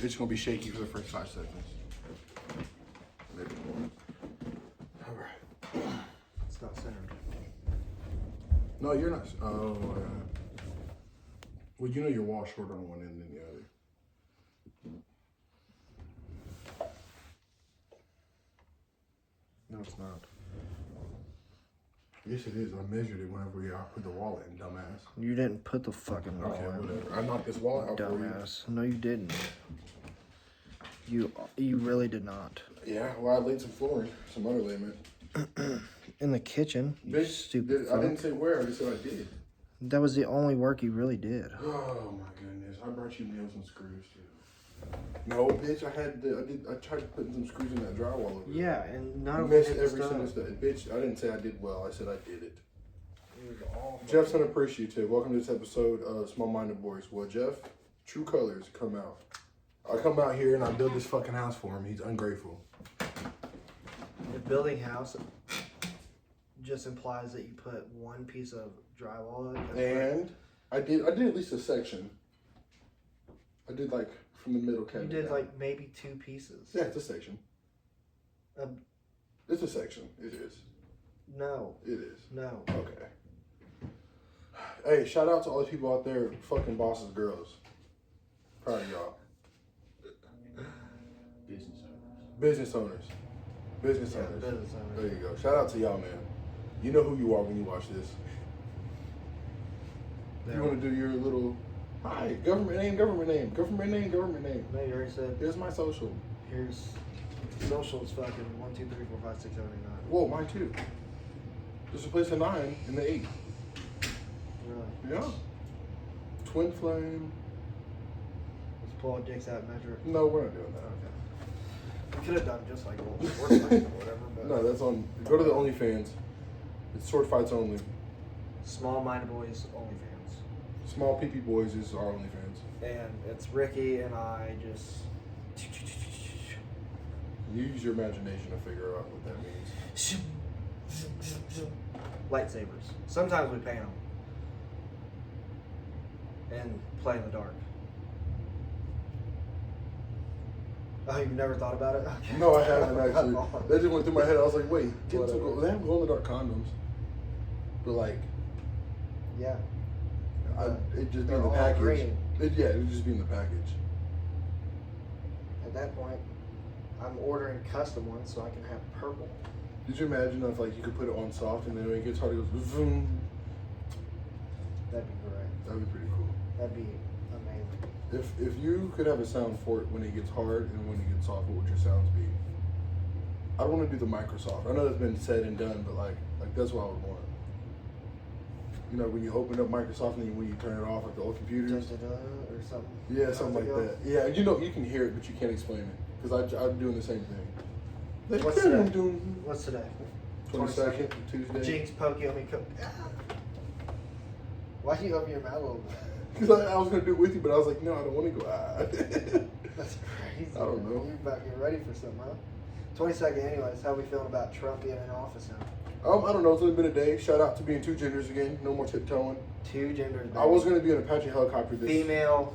It's gonna be shaky for the first 5 seconds. Maybe more. All right. It's not centered. No, you're not. Oh, well, you know your wall shorter on one end than the other. No, it's not. Yes, it is. I measured it whenever I put the wall in, dumbass. You didn't put the fucking wall Okay, in. whatever. I knocked this wall out Dumbass. No, you didn't. You really did not. Yeah, well, I laid some flooring, some underlayment. In the kitchen, you Bitch, stupid I fuck. didn't say where. I just said I did. That was the only work you really did. Oh my goodness! I brought you nails and screws too. No, bitch. I tried putting some screws in that drywall over there. Yeah, and none You of them missed hit the every stove. single step. Bitch, I didn't say I did well. I said I did it. It was awful. Jeff's unappreciative. Welcome to this episode of Small Minded Boys. Well, Jeff, true colors come out. I come out here and I build this fucking house for him. He's ungrateful. The building house just implies that you put one piece of drywall up. And I did at least a section. I did like from the middle You cabinet. did down. like maybe 2 pieces. Yeah, it's a section. It's a section. It is. No. It is. No. Okay. Hey, shout out to all the people out there fucking bosses girls. Proud of y'all. Business owners. Business Yeah, owners. business owners. There you go. Shout out to y'all, man. You know who you are when you watch this. You want to do your little, hi, government name. No, you already said. Here's my social. Here's socials. Fucking 1, 2, 3, 4, 5, 6, 7, 8, 9. Whoa, mine too. Just replace the 9 and the 8. Really? Yeah. Twin flame. Let's pull our dicks out and measure it. No, we're not doing that. Okay. We could have done just like old sports fights or whatever, but No, that's on. Go to the OnlyFans. It's sword fights only. Small Minded Boys OnlyFans. Small PP Boys is our OnlyFans. And it's Ricky and I just. Use your imagination to figure out what that means. Lightsabers. Sometimes we paint them. And play in the dark. Oh, you've never thought about it? Okay. No, I haven't actually. That just went through my head. I was like, wait, get some Whatever. they have glow in the dark condoms. But like, Yeah. it'd just be They're in the all package. green. It would just be in the package. At that point, I'm ordering custom ones so I can have purple. Did you imagine if like you could put it on soft and then when it gets hard, it goes zoom? That'd be great. That'd be pretty cool. That'd be amazing. If you could have a sound for it when it gets hard and when it gets soft, what would your sounds be? I don't want to do the Microsoft. I know that's been said and done, but like that's what I would want. You know, when you open up Microsoft and then when you turn it off, like the old computers. Or something. Yeah, something like that. Yeah, you know, you can hear it, but you can't explain it. Because I'm doing the same thing. What's today? What's today? 22nd, Tuesday. Jinx, Pokey, me cook. Why do you open your mouth a little bit? Because I was going to do it with you, but I was like, no, I don't want to go, That's crazy. I don't know. You're about getting ready for something, huh? 22nd anyways. How we feeling about Trump being in office now? I don't know. It's only been a day. Shout out to being 2 genders again. No more tiptoeing. 2 genders. I was going to be an Apache helicopter this Female.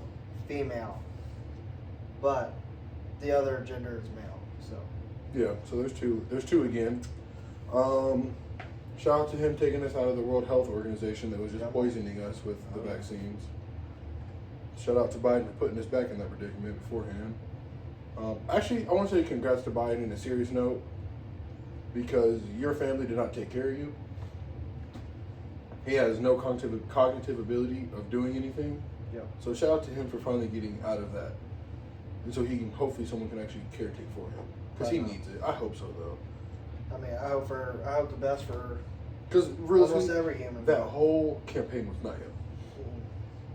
But the other gender is male, so. Yeah, so there's 2. There's 2 again. Shout out to him taking us out of the World Health Organization that was just poisoning us with the vaccines. Shout out to Biden for putting us back in that predicament beforehand. Actually, I want to say congrats to Biden in a serious note because your family did not take care of you. He has no cognitive ability of doing anything. Yeah. So shout out to him for finally getting out of that. And so he can, hopefully someone can actually caretake for him. Because he needs it. I hope so, though. I mean, I hope the best for Because almost every human. that whole campaign was not him.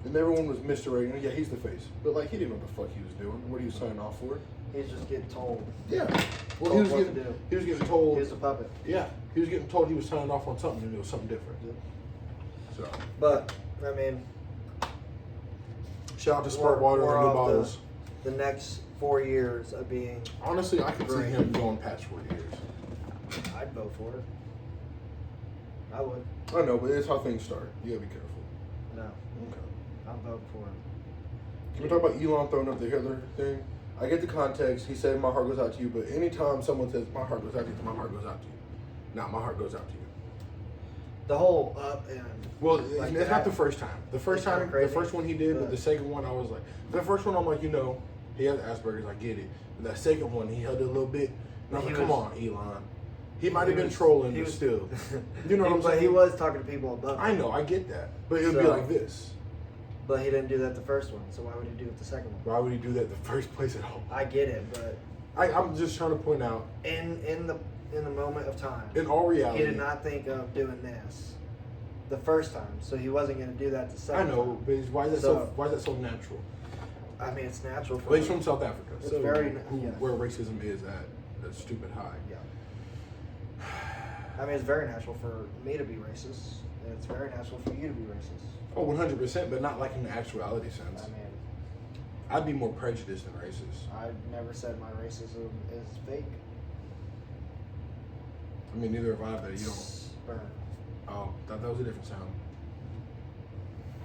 And everyone was misdirecting. Yeah, he's the face. But, like, he didn't know what the fuck he was doing. What he was signing off for. He's just getting told. Yeah. Well, Told what to do. he was getting told. He's a puppet. Yeah. He was getting told he was signing off on something and it was something different. Yeah. So. But, I mean. Shout out to Smart Water and the new bottles. The next 4 years of being. Honestly, I could see Great. him going past 4 years. I'd vote for it. I would. I know, but it's how things start. You gotta be careful. No. Okay. I'm voting for him. Can we talk about Elon throwing up the Hitler thing? I get the context. He said, "My heart goes out to you," but anytime someone says, "My heart goes out to you," my heart goes out to you. Not my heart goes out to you. The whole up and well, like it's not the first time. The first It's kinda time, crazy, the first one he did, but the second one I was like, the first one I'm like, he has Asperger's, I get it. But that second one, he held it a little bit, and I was like, come on, Elon. He might have been trolling, but still, you know what I'm saying? But he was talking to people above. I know, I get that, but it would be like this. But he didn't do that the first one, so why would he do it the second one? Why would he do that the first place at all? I get it, but I'm just trying to point out in the moment of time, in all reality, he did not think of doing this the first time, so he wasn't going to do that the second. I know, time. but why is that so natural? I mean, it's natural. Well, he's from South Africa, It's so very where racism is at a stupid high. Yeah. I mean, it's very natural for me to be racist, and it's very natural for you to be racist. Oh, 100%, but not like in the actuality sense. I mean, I'd be more prejudiced than racist. I never said my racism is fake. I mean, neither have I, but you don't. Sperm. Oh, that was a different sound.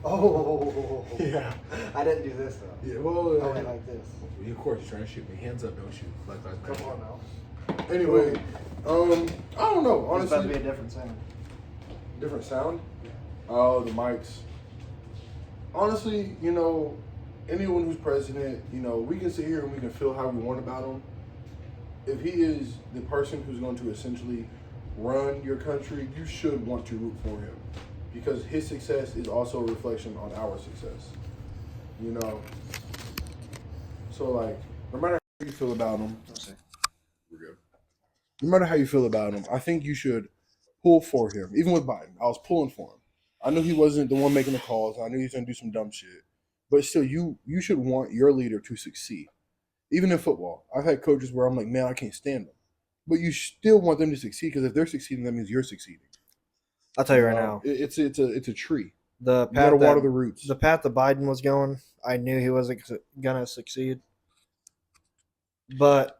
Oh. Yeah. I didn't do this though. Yeah, well. I went like this. Of course, you're trying to shoot me. Hands up, don't shoot. Black Lives Matter. Come on now. Anyway, I don't know, honestly. It's about to be a different sound. Different sound? Oh, the mics. Honestly, anyone who's president, we can sit here and we can feel how we want about him. If he is the person who's going to essentially run your country, you should want to root for him. Because his success is also a reflection on our success. So, like, no matter how you feel about him, we're good. No matter how you feel about him, I think you should pull for him. Even with Biden, I was pulling for him. I knew he wasn't the one making the calls. I knew he was going to do some dumb shit. But still, you should want your leader to succeed. Even in football, I've had coaches where I'm like, man, I can't stand them. But you still want them to succeed because if they're succeeding, that means you're succeeding. I'll tell you right now, it's a tree. The you gotta water the roots. The path that Biden was going, I knew he wasn't gonna succeed. But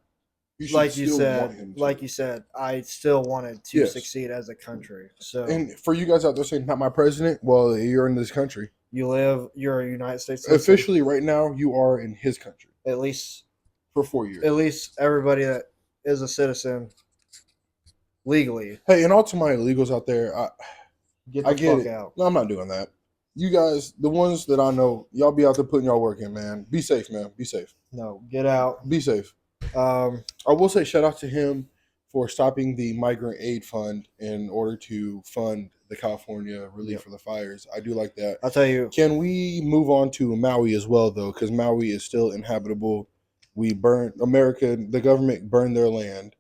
like you said, I still wanted to succeed as a country. So, and for you guys out there saying not my president, well, you're in this country. You're a United States citizen. Officially, right now, you are in his country. At least for 4 years. At least everybody that is a citizen legally. Hey, and all to my illegals out there, I get it. Out. No, I'm not doing that. You guys, the ones that I know, y'all be out there putting y'all work in, man. Be safe, man. Be safe. No, get out. Be safe. I will say shout out to him for stopping the migrant aid fund in order to fund the California relief for the fires. I do like that. I'll tell you. Can we move on to Maui as well, though? Because Maui is still inhabitable. The government burned their land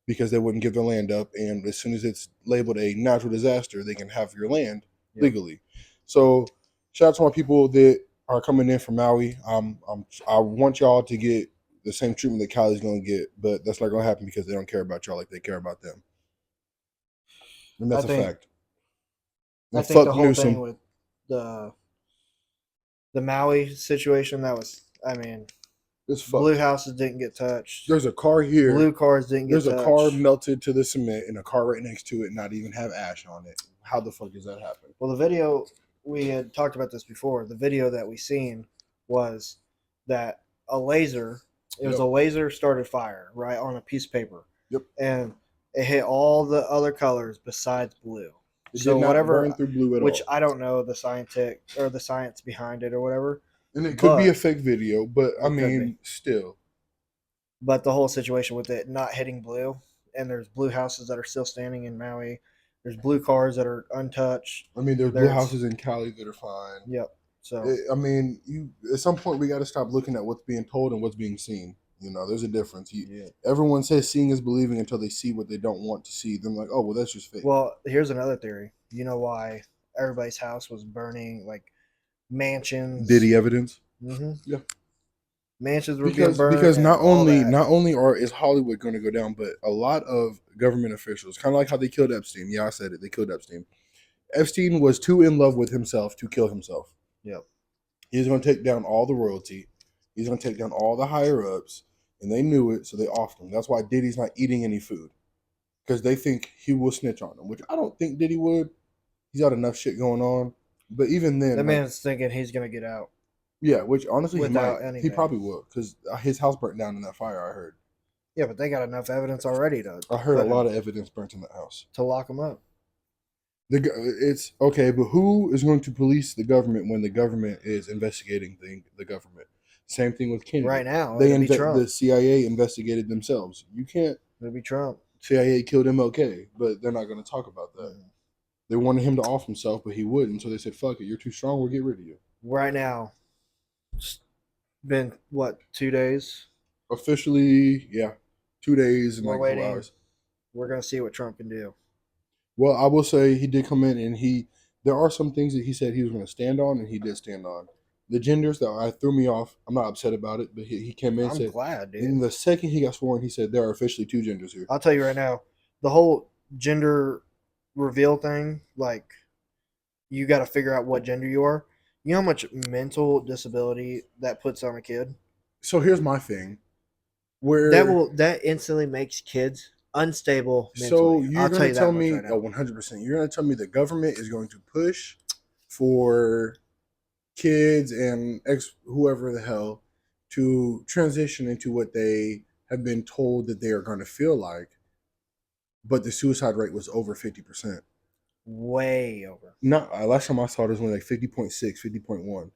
because they wouldn't give their land up. And as soon as it's labeled a natural disaster, they can have your land legally. So shout out to my people that are coming in from Maui. I want y'all to get the same treatment that Cali's going to get, but that's not going to happen because they don't care about y'all like they care about them. And that's a fact. And I think the whole thing with the Maui situation, blue houses didn't get touched. There's a car here. Blue cars didn't get touched. There's a car melted to the cement and a car right next to it not even have ash on it. How the fuck does that happen? Well, the video, we had talked about this before. The video that we seen was that a laser, it was a laser started fire, right, on a piece of paper. Yep. And it hit all the other colors besides blue. So whatever burn through blue at which all. I don't know the science behind it or whatever. And it could be a fake video, but I mean, still. But the whole situation with it not hitting blue, and there's blue houses that are still standing in Maui. There's blue cars that are untouched. I mean, there's blue houses in Cali that are fine. Yep. So I mean, at some point we got to stop looking at what's being told and what's being seen. There's a difference. Everyone says seeing is believing until they see what they don't want to see. Then like, oh well, that's just fake. Well, here's another theory. You know why everybody's house was burning, like mansions? Diddy evidence. Mm-hmm. Yeah. Mansions were being burned. Because not only is Hollywood going to go down, but a lot of government officials, kind of like how they killed Epstein. Yeah, I said it. They killed Epstein. Epstein was too in love with himself to kill himself. Yep. He's going to take down all the royalty. He's going to take down all the higher ups. And they knew it, so they offed him. That's why Diddy's not eating any food. Because they think he will snitch on them, which I don't think Diddy would. He's got enough shit going on. But even then... That man's thinking he's going to get out. Yeah, which honestly he might. without He anything. probably will because his house burnt down in that fire. I heard. Yeah, but they got enough evidence already to I heard a put lot him, of evidence burnt in that house. to lock him up. It's okay, but who is going to police the government when the government is investigating the government? Same thing with Kennedy. Right now, it'll be Trump. The CIA investigated themselves. You can't. It'll be Trump. CIA killed MLK, but they're not going to talk about that. Mm. They wanted him to off himself, but he wouldn't. So they said, "Fuck it, you're too strong. We'll get rid of you." Right now, it's been what, 2 days? Officially, yeah, 2 days and We're like a couple waiting. hours. We're gonna see what Trump can do. Well, I will say he did come in and there are some things that he said he was going to stand on, and he did stand on. The genders that I threw me off. I'm not upset about it, but he came in and I'm said, glad, dude. and the second he got sworn, he said there are officially two genders here. I'll tell you right now, the whole gender reveal thing, like, you got to figure out what gender you are. You know how much mental disability that puts on a kid? So here's my thing, where That instantly makes kids unstable so mentally. you're I'll going tell to you tell that much me, right now. 100%, you're going to tell me the government is going to push for kids and whoever the hell to transition into what they have been told that they are going to feel like, but the suicide rate was over 50%. Way over. No, last time I saw it was only like 50.6, 50.1.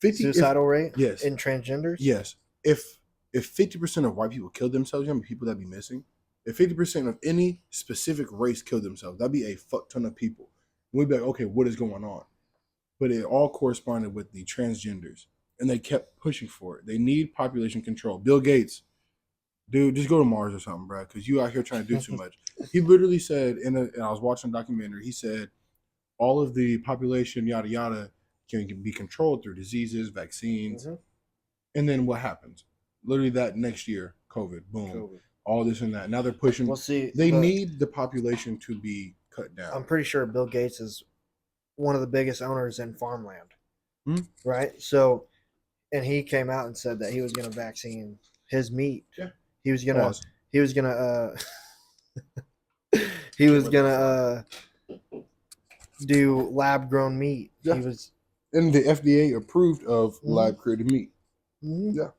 50 Suicidal rate? Yes. In transgenders? Yes. If 50% of white people killed themselves, you know how many people that'd be missing? If 50% of any specific race killed themselves, that'd be a fuck ton of people. We'd be like, okay, what is going on? But it all corresponded with the transgenders. And they kept pushing for it. They need population control. Bill Gates, dude, just go to Mars or something, bro, because you out here trying to do too much. He literally said, and I was watching a documentary, he said, all of the population, yada, yada, can be controlled through diseases, vaccines. Mm-hmm. And then what happens? Literally that next year, COVID, boom, COVID. all this and that. Now they're pushing. Well, see, they need the population to be cut down. I'm pretty sure Bill Gates is one of the biggest owners in farmland, Hmm? right? So, and he came out and said that he was going to vaccine his meat. Yeah. He was gonna. Pause. He was gonna. He was gonna do lab grown meat. Yeah. He was. And the FDA approved of Mhm. lab created meat. Mhm. Yeah.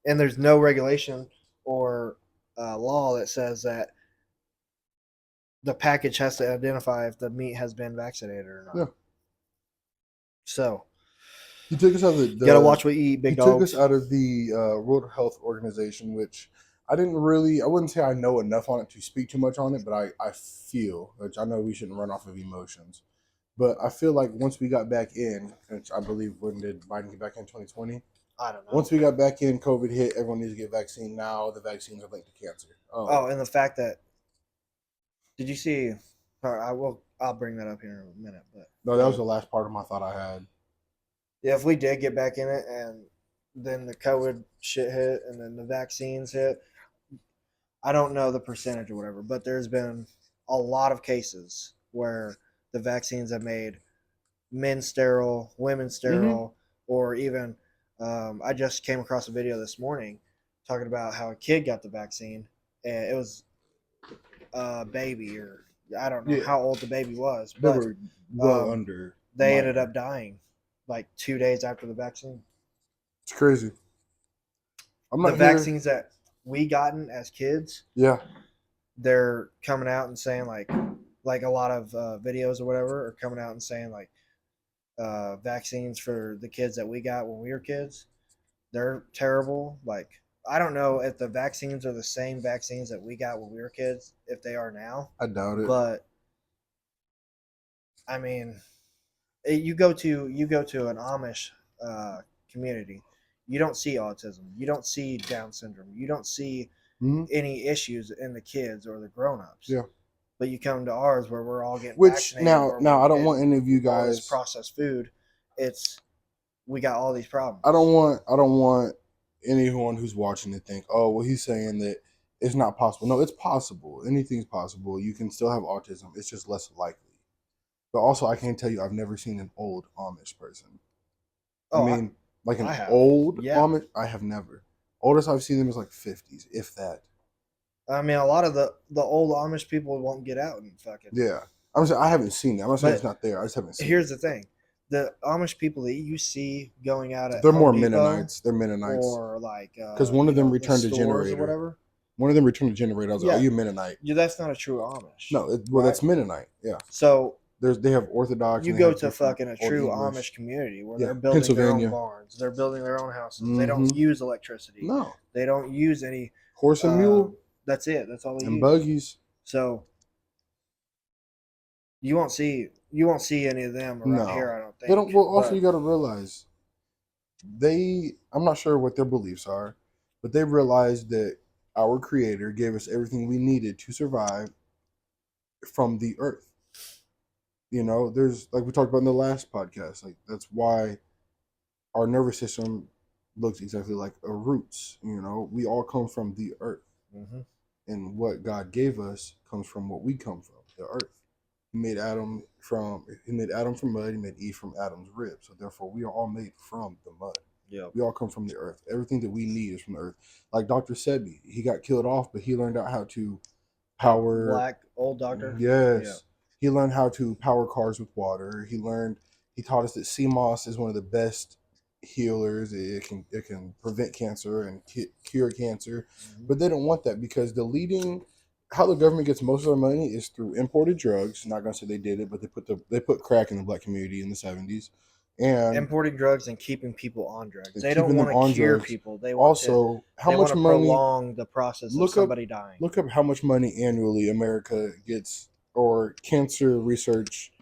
And there's no regulation or law that says that the package has to identify if the meat has been vaccinated or not. Yeah. So He took us out of the you gotta watch what you eat, big dogs. He took us out of the World Health Organization, which I wouldn't say I know enough on it to speak too much on it, but I feel, which I know we shouldn't run off of emotions, but I feel like once we got back in, which I believe when did Biden get back in 2020? I don't know. Once we got back in, COVID hit, everyone needs to get vaccine. Now the vaccines are linked to cancer. Oh, and the fact that, did you see? I'll bring that up here in a minute. But no, that was the last part of my thought I had. yeah, if we did get back in it, and then the COVID shit hit, and then the vaccines hit, I don't know the percentage or whatever, but there's been a lot of cases where the vaccines have made men sterile, women sterile, or even I just came across a video this morning talking about how a kid got the vaccine, and it was a baby, or I don't know how old the baby was, They but were well under. they ended up dying like 2 days after the vaccine. It's crazy. I'm not the vaccines that we gotten as kids. Yeah. They're coming out and saying like a lot of videos or whatever are coming out and saying like vaccines for the kids that we got when we were kids, they're terrible. Like, I don't know if the vaccines are the same vaccines that we got when we were kids, if they are now. I doubt it. But I mean, you go to an Amish community, you don't see autism, you don't see Down syndrome, you don't see any issues in the kids or the grown-ups. Yeah. But you come to ours where we're all getting Which vaccinated. now I don't want any of you all this guys processed food. We got all these problems. I don't want anyone who's watching to think, oh, well, he's saying that it's not possible. No, it's possible. Anything's possible. You can still have autism. It's just less likely. But also, I can't tell you, I've never seen an old Amish person. Oh, I mean, like an have. old Amish, I have never. Oldest I've seen them is like 50s, if that. I mean, a lot of the old Amish people won't get out and fucking. Yeah. I'm saying I haven't seen that. I'm not saying it's not there. I just haven't seen Here's the thing. the Amish people that you see going out at They're Home more Depot Mennonites. They're Mennonites. or like Because one of them returned a stores or generator. whatever. One of them returned a generator. I was like, Yeah. "Are you Mennonite?" Yeah, that's not a true Amish. No, right? that's Mennonite. Yeah. So They have Orthodox. you and they go have to different fucking a Old true English. Amish community where Yeah, they're building their own Pennsylvania. barns, they're building their own houses. They don't Mhm. use electricity. No. They don't use any Horse and mule That's it. That's all they and use. buggies. So you won't see any of them around No. here. I don't think. They don't. Well, also But you got to realize I'm not sure what their beliefs are, but they realize that our Creator gave us everything we needed to survive from the earth. You know, there's like we talked about in the last podcast. Like that's why our nervous system looks exactly like a roots. You know, we all come from the earth, mhm. and what God gave us comes from what we come from, the earth. He made Adam from mud. He made Eve from Adam's rib. So therefore, we are all made from the mud. Yeah. We all come from the earth. Everything that we need is from the earth. Like Dr. Sebi, he got killed off, but he learned out how to power. Black old doctor. Yes. Yeah. He learned how to power cars with water. He taught us that sea moss is one of the best healers. It can prevent cancer and cure cancer. Mhm. But they don't want that because how the government gets most of their money is through imported drugs. I'm not gonna say they did it, but they put crack in the black community in the 70s. And Importing drugs and keeping people on drugs. and They don't keeping them want on to cure drugs. people. They want Also, how they much want to money prolong the process of somebody dying. look up how much money annually America gets or cancer research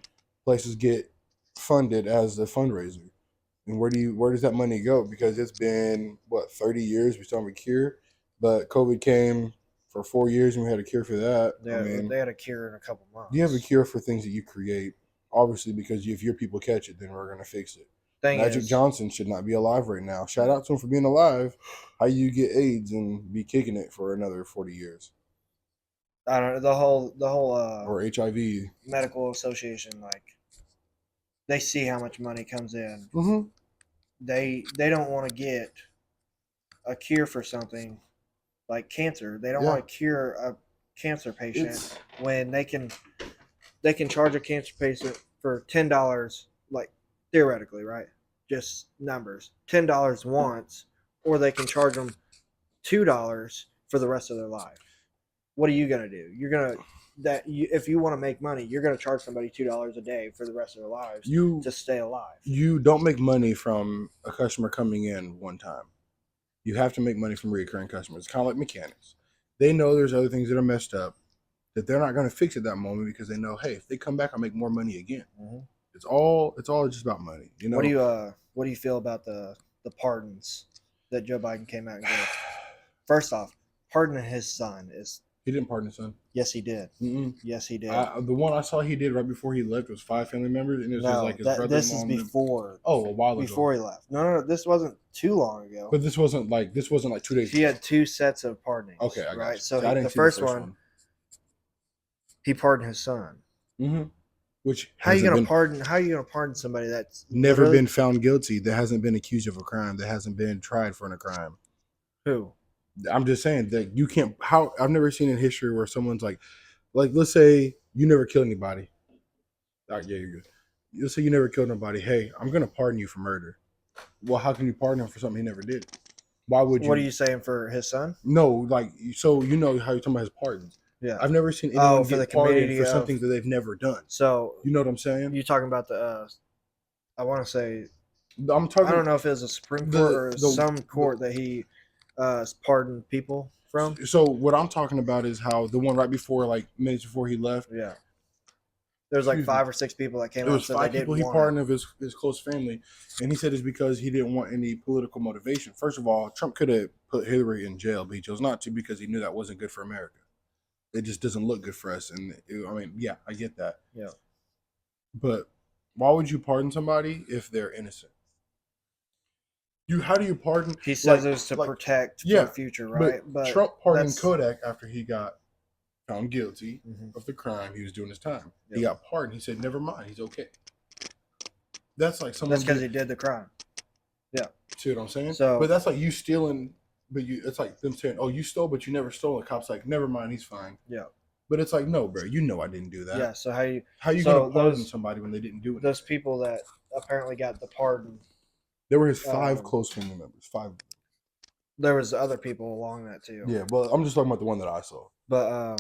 places get funded as a fundraiser. And where does that money go? Because it's been 30 years we still have a cure, but COVID came for 4 years and we had a cure for that. They had a cure in a couple months. You have a cure for things that you create, obviously, because if your people catch it, then we're gonna fix it. Magic Johnson should not be alive right now. Shout out to him for being alive. How you get AIDS and be kicking it for another 40 years? I don't know the whole Or HIV. medical association, like they see how much money comes in. Mm-hmm. They don't want to get a cure for something like cancer. They don't Yeah. want to cure a cancer patient It's when they can charge a cancer patient for $10, like theoretically, right? Just numbers. $10 once, or they can charge them $2 for the rest of their life. What are you gonna do? You're gonna if you want to make money, you're gonna charge somebody $2 a day for the rest of their lives to stay alive. You don't make money from a customer coming in one time. You have to make money from recurring customers. It's kind of like mechanics. They know there's other things that are messed up that they're not going to fix at that moment because they know, hey, if they come back, I'll make more money again. Mm-hmm. It's all just about money. You know. What do you feel about the pardons that Joe Biden came out and gave? First off, pardoning his son is. He didn't pardon his son. Yes, he did. Mm-mm. Yes, he did. The one I saw he did right before he left was 5 family members, and it was his brother. This is before. Oh, a while ago. Before he left. No, this wasn't too long ago. But this wasn't like 2 days. He had 2 sets of pardonings. Okay, I got right. You. So I didn't the see first one, he pardoned his son. Mm-hmm. Which how are you gonna pardon somebody that's never been found guilty, that hasn't been accused of a crime, that hasn't been tried for a crime? Who? I'm just saying that you can't. I've never seen in history where someone's like let's say you never killed anybody. Yeah, you're good. Let's say you never killed nobody. Hey, I'm gonna pardon you for murder. Well, how can you pardon him for something he never did? Why would you? What are you saying for his son? No, so you know how you're talking about his pardons. Yeah, I've never seen anyone get pardoned for something that they've never done. So you know what I'm saying? You talking about the? I want to say. I'm talking. I don't know if it was a Supreme Court or some court that he pardoned people from. So what I'm talking about is how the one right before, minutes before he left. Yeah. There was 5 or 6 people that came out. There was 5 people he pardoned of his close family, and he said it's because he didn't want any political motivation. First of all, Trump could have put Hillary in jail, but he chose not to because he knew that wasn't good for America. It just doesn't look good for us, and I get that. Yeah. But why would you pardon somebody if they're innocent? How do you pardon? He says it was to protect for the future, right? But Trump pardoned Kodak after he got found guilty of the crime. He was doing his time. Yep. He got pardoned. He said, "Never mind, he's okay." That's like someone. That's because he did the crime. Yeah. See what I'm saying? So, but that's like you stealing. But it's like them saying, "Oh, you stole, but you never stole." The cop's like, "Never mind, he's fine." Yeah. But it's like, no, bro, you know I didn't do that. Yeah. So how you gonna pardon somebody when they didn't do it? Those people that apparently got the pardon. They were his 5 Um, close family members. 5. There was other people along that too. Yeah, but I'm just talking about the one that I saw. But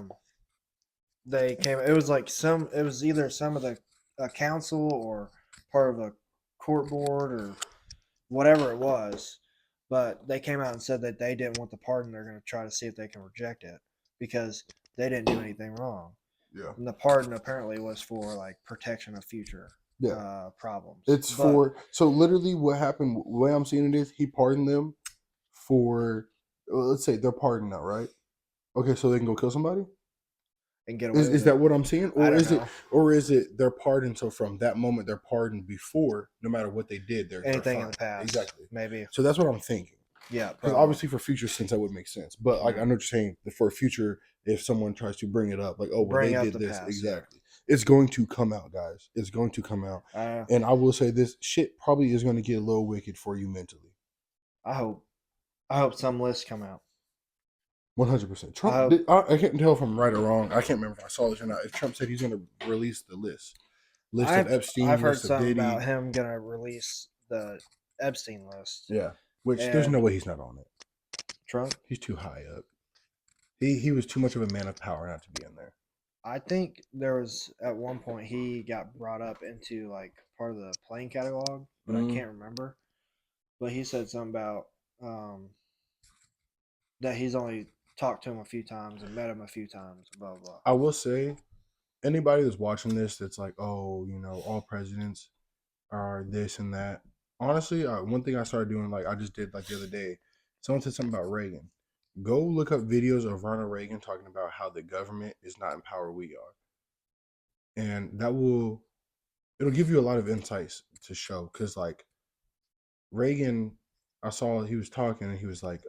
they came. It was like some. It was either some of the council or part of a court board or whatever it was. But they came out and said that they didn't want the pardon. They're going to try to see if they can reject it because they didn't do anything wrong. Yeah. And the pardon apparently was for like protection of future problems. It's for so literally what happened. The way I'm seeing it is he pardoned them for let's say they're pardoned now, right? Okay, so they can go kill somebody. And get away Is that what I'm seeing, I don't know. or is it they're pardoned? So from that moment they're pardoned before, no matter what they did, they're anything fine. in the past. Exactly. Maybe. So that's what I'm thinking. Yeah. Because obviously for future sins that would make sense. But like I know what you're saying that for future, if someone tries to bring it up, like, oh well, they did this past, exactly. Yeah. It's going to come out, guys. It's going to come out. And I will say this shit probably is going to get a little wicked for you mentally. I hope some lists come out. 100%. Trump did, I can't tell if I'm right or wrong. I can't remember if I saw this or not. If Trump said he's going to release the list of Epstein, I've heard list of something Diddy. about him going to release the Epstein list. Yeah, which there's no way he's not on it. Trump? He's too high up. He was too much of a man of power not to be in there. I think there was at one point he got brought up into like part of the plane catalog, but I can't remember. But he said something about that he's only talked to him a few times and met him a few times, blah blah. I will say, anybody that's watching this that's like, oh, you know, all presidents are this and that. Honestly, one thing I started doing, like I just did like the other day, someone said something about Reagan. Go look up videos of Ronald Reagan talking about how the government is not in power, we are. And it'll give you a lot of insights to show. Cause like Reagan, I saw he was talking and he was like,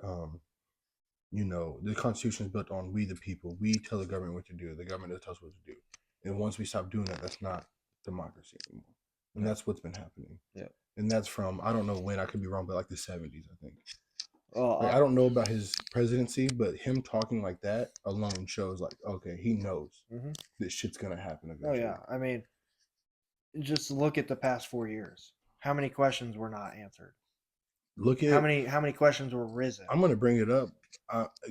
you know, the Constitution is built on we the people. We tell the government what to do. The government doesn't tell us what to do. And once we stop doing that, that's not democracy anymore. And that's what's been happening. Yeah. And that's from, I don't know when, I could be wrong, but like the 70s, I think. Well, like, I don't know about his presidency, but him talking like that alone shows like, okay, he knows that shit's going to happen eventually. Oh, yeah. I mean, just look at the past 4 years. How many questions were not answered? Look at how many questions were risen? I'm going to bring it up.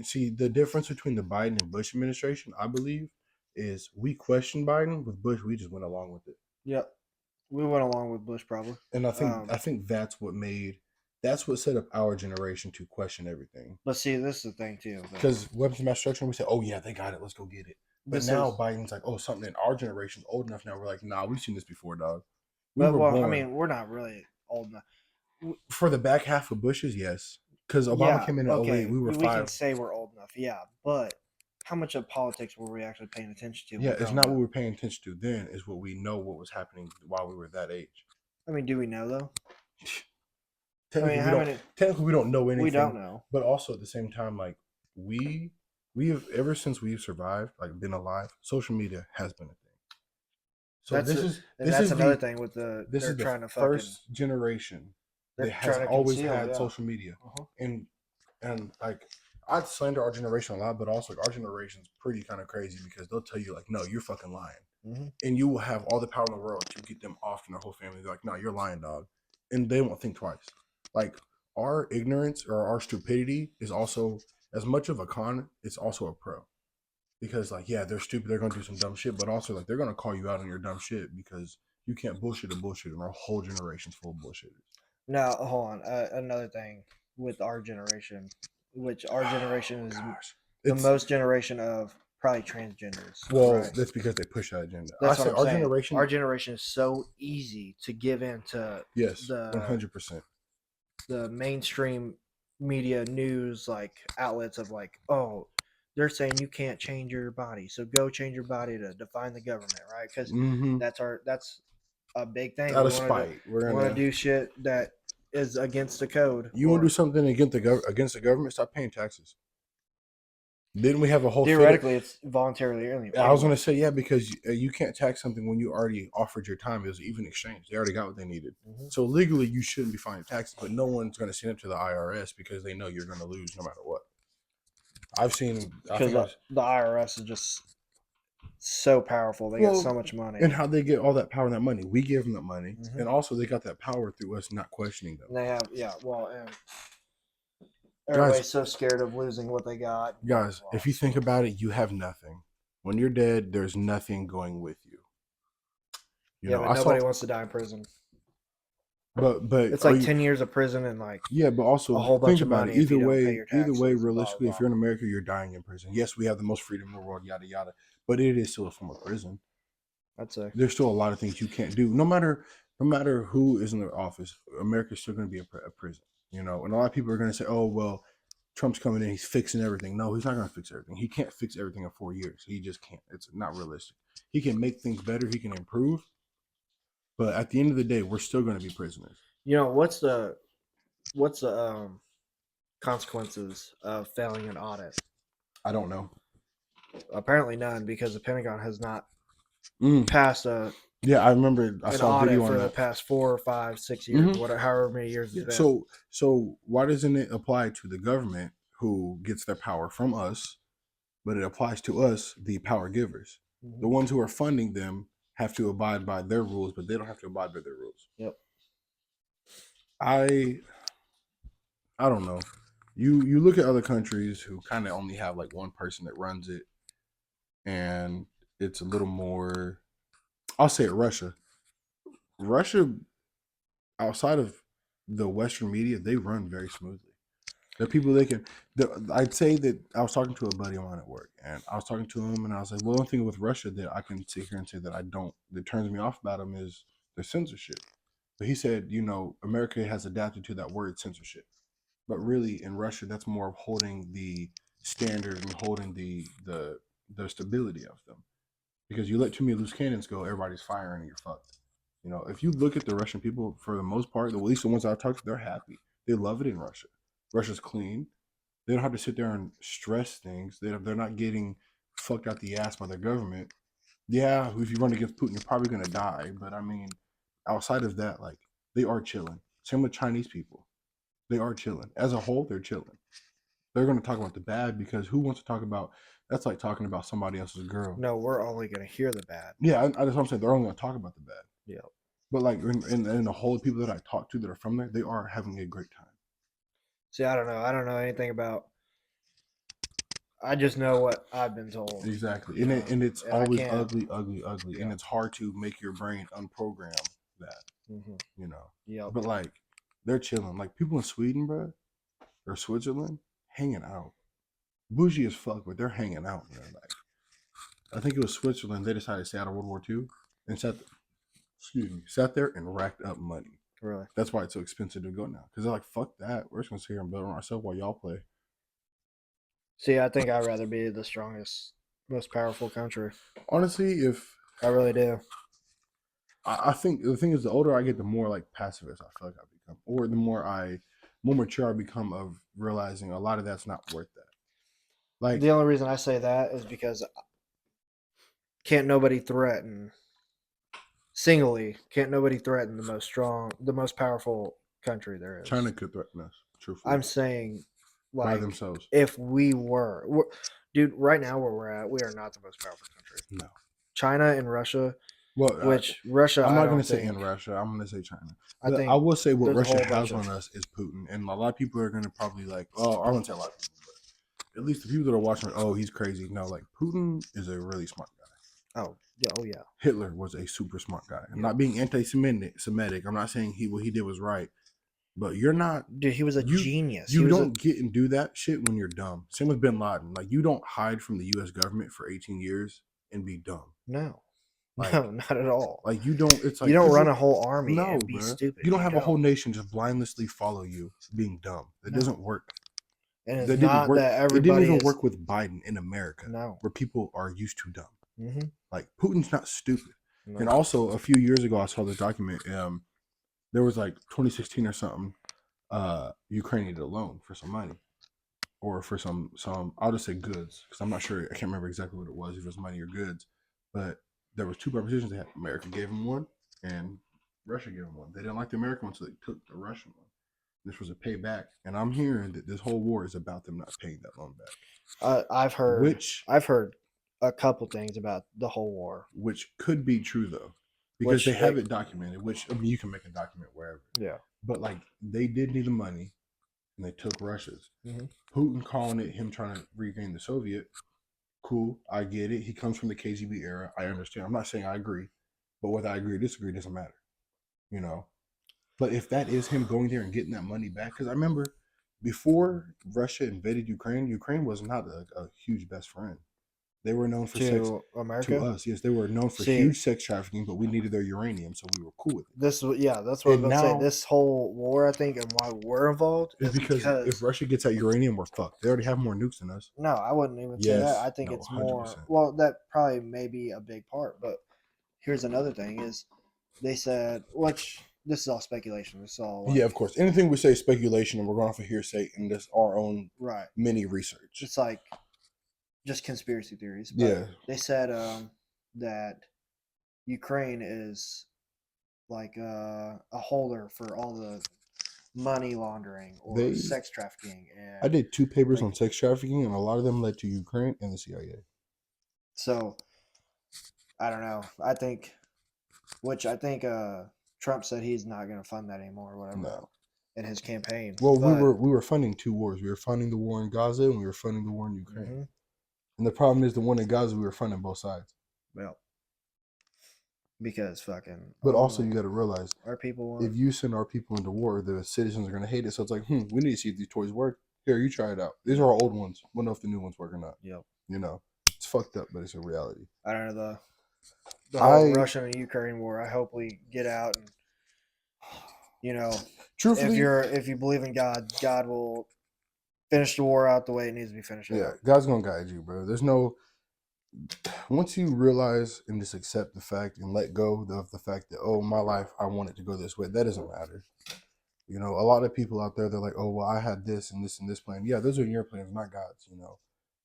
See, the difference between the Biden and Bush administration, I believe, is we questioned Biden. With Bush, we just went along with it. Yep. We went along with Bush probably. And I think that's what set up our generation to question everything. But see, this is the thing too. Because weapons of mass destruction, we say, oh yeah, they got it, let's go get it. But now Biden's like, oh, something in our generation's old enough now. We're like, nah, we've seen this before, dog. I mean, we're not really old enough. For the back half of Bush's, yes. Because Obama came in 08, we were 5. We can say we're old enough, yeah. But how much of politics were we actually paying attention to? Yeah, it's not what we're paying attention to then. Is what we know what was happening while we were that age. I mean, do we know though? Technically, we don't know anything. We don't know. But also at the same time, like we have ever since we've survived, like been alive, social media has been a thing. So that's another thing with this is the first generation that has always had social media, and like I'd slander our generation a lot, but also like, our generation's pretty kind of crazy because they'll tell you like, no, you're fucking lying, and you will have all the power in the world to get them off and their whole family. They're like, no, you're lying, dog, and they won't think twice. Like our ignorance or our stupidity is also as much of a con. It's also a pro. Because like, yeah, they're stupid. They're gonna do some dumb shit, but also like they're gonna call you out on your dumb shit because you can't bullshit a bullshit, and our whole generation's full of bullshitters. Now, hold on. Another thing with our generation, which our generation is the most generation of probably transgenders. Well, that's because they push that agenda. That's what I'm saying. Our generation is so easy to give in to. Yes, 100%. The mainstream media news like outlets of like, oh, they're saying you can't change your body, so go change your body to define the government, right? Because that's a big thing. Out of spite, we're gonna do shit that is against the code. You want to do something against the government? Stop paying taxes. Didn't we have a whole theoretically it's voluntarily earning? I was gonna say yeah, because you can't tax something when you already offered your time. It was even exchange. They already got what they needed. So legally, you shouldn't be fining taxes, but no one's gonna send it to the IRS because they know you're gonna lose no matter what. I've seen because the IRS is just so powerful. They got so much money. And how they get all that power and that money? We give them that money, Mhm. and also they got that power through us not questioning them. And they have, and everybody's so scared of losing what they got. Guys, if you think about it, you have nothing. When you're dead, there's nothing going with you. But nobody wants to die in prison. But it's like 10 years of prison and like but also a whole bunch think of about money it. if you don't pay your Either way, taxes, realistically, blah, if blah. you're in America, you're dying in prison. Yes, we have the most freedom in the world, yada yada. But it is still a form of prison. I'd say there's still a lot of things you can't do. No matter who is in the office, America's still going to be a prison. And a lot of people are going to say, "Oh, well, Trump's coming in, he's fixing everything." No, he's not going to fix everything. He can't fix everything in 4 years. He just can't. It's not realistic. He can make things better. He can improve. But at the end of the day, we're still going to be prisoners. What's the consequences of failing an audit? I don't know. Apparently none, because the Pentagon has not Mm. passed Yeah, I remember I an saw a audit video on for the that. past 4 or 5, 6 years, Mhm. whatever, however many years it's Yeah. been. So why doesn't it apply to the government who gets their power from us, but it applies to us, the power givers? Mhm. The ones who are funding them have to abide by their rules, but they don't have to abide by their rules. Yep. I don't know. You look at other countries who kind of only have like one person that runs it, and it's a little more. I'll say it. Russia, outside of the Western media, they run very smoothly. The people they can. I'd say that I was talking to a buddy of mine at work, and I was talking to him, and I was like, "Well, one thing with Russia that I can sit here and say that I don't that turns me off about them is their censorship." But he said, America has adapted to that word censorship, but really in Russia, that's more of holding the standard and holding the stability of them. Because you let too many loose cannons go, everybody's firing, and you're fucked. If you look at the Russian people, for the most part, at least the ones I've talked to, they're happy. They love it in Russia. Russia's clean. They don't have to sit there and stress things. They're not getting fucked out the ass by their government. Yeah, if you run against Putin, you're probably gonna die. But I mean, outside of that, like they are chilling. Same with Chinese people. They are chilling. As a whole, they're chilling. They're gonna talk about the bad because who wants to talk about? That's like talking about somebody else's girl. No, we're only going to hear the bad. Yeah, that's what I'm saying. They're only gonna talk about the bad. Yeah. But like in the whole people that I talk to that are from there, they are having a great time. See, I don't know. I don't know anything about. I just know what I've been told. Exactly, and it's always ugly, Yeah. and it's hard to make your brain unprogram that. Mm-hmm. Yeah. But like, they're chilling. Like people in Sweden, bro, or Switzerland, hanging out. Bougie as fuck, but they're hanging out, man. Like, I think it was Switzerland. They decided to stay out of World War II and sat there and racked up money. Really? That's why it's so expensive to go now. Because they're like, fuck that. We're just gonna sit here and build on ourselves while y'all play. See, I think I'd rather be the strongest, most powerful country. Honestly, if I really do. I think the thing is, the older I get, the more like pacifist I feel like I become, or the more mature I become of realizing a lot of that's not worth that. Like the only reason I say that is because can't nobody threaten the most powerful country there is. China could threaten us. Truthfully, I'm saying, like, by themselves. If dude, right now where we're at, we are not the most powerful country. No. China and Russia. Well, Russia. I'm not going to say in Russia. I'm going to say China. I will say what Russia has on us is Putin, and a lot of people are going to probably like. Oh, I wouldn't say a lot of people, but at least the people that are watching. Oh, he's crazy. No, like Putin is a really smart guy. Oh yeah. Hitler was a super smart guy. I'm not being anti-Semitic. I'm not saying what he did was right, but you're not. Dude, he was a genius. You don't get and do that shit when you're dumb. Same with Bin Laden. Like you don't hide from the U.S. government for 18 years and be dumb. No. Like, no, not at all. Like you don't. It's like you don't run a whole army and be bro. stupid. You don't have a whole nation just blindlessly follow you being dumb. That doesn't work. And it's not that everybody. It didn't even work with Biden in America. No, where people are used to dumb. Mm-hmm. Like Putin's not stupid. No. And also a few years ago, I saw this document. There was like 2016 or something. Ukraine needed a loan for some money, or for some. I'll just say goods because I'm not sure. I can't remember exactly what it was. If it was money or goods, but there was two propositions they had. America gave them one, and Russia gave them one. They didn't like the American one, so they took the Russian one. This was a payback, and I'm hearing that this whole war is about them not paying that loan back. I've heard a couple things about the whole war. which could be true though, because Which they have it documented. Which I mean, you can make a document wherever. Yeah. But like they did need the money, and they took Russia's. Mm-hmm. Putin calling it him trying to regain the Soviet. Cool, I get it. He comes from the KGB era. I understand. I'm not saying I agree, but whether I agree or disagree doesn't matter. You know. But if that is him going there and getting that money back, because I remember before Russia invaded Ukraine, Ukraine was not a huge best friend. They were known for sex To to America. us. Yes, they were known for See, huge sex trafficking, but we needed their uranium, so we were cool with it. This is that's what I was And about to say. now This whole war, I think, and why we're involved it's is because if Russia gets that uranium, we're fucked. They already have more nukes than us. no, I wouldn't even say that. I Yes, think no, it's more 100%. well, that probably may be a big part, but here's another thing is they said, which this is all speculation. This is all like, Yeah, of course. Anything we say is speculation, and we're going off of hearsay and just our own right. mini research. It's like just conspiracy theories. But Yeah, they said that Ukraine is like a holder for all the money laundering or they. sex trafficking, I and did 2 papers like, on sex trafficking, and a lot of them led to Ukraine and the CIA. so I don't know. I think, which I think Trump said he's not going to fund that anymore or whatever No. in his campaign. Well, but, we were funding 2 wars. We were funding the war in Gaza, and we were funding the war in Ukraine. Mm-hmm. And the problem is, the one in Gaza, we were funding both sides. Well, because fucking. But also, you got to realize, our people. if you send our people into war, the citizens are going to hate it. So it's like, we need to see if these toys work. Here, you try it out. These are our old ones. We'll know if the new ones work or not. Yep. You know, it's fucked up, but it's a reality. I don't know the whole Russian and Ukraine war. I hope we get out and truthfully, if you believe in God, God will finish the war out the way it needs to be finished. Yeah, God's gonna guide you, bro. There's no. Once you realize and just accept the fact and let go of the fact that, oh, my life, I want it to go this way. That doesn't matter. You know, a lot of people out there, they're like, oh, well, I had this and this and this plan. Yeah, those are your plans, not God's. You know,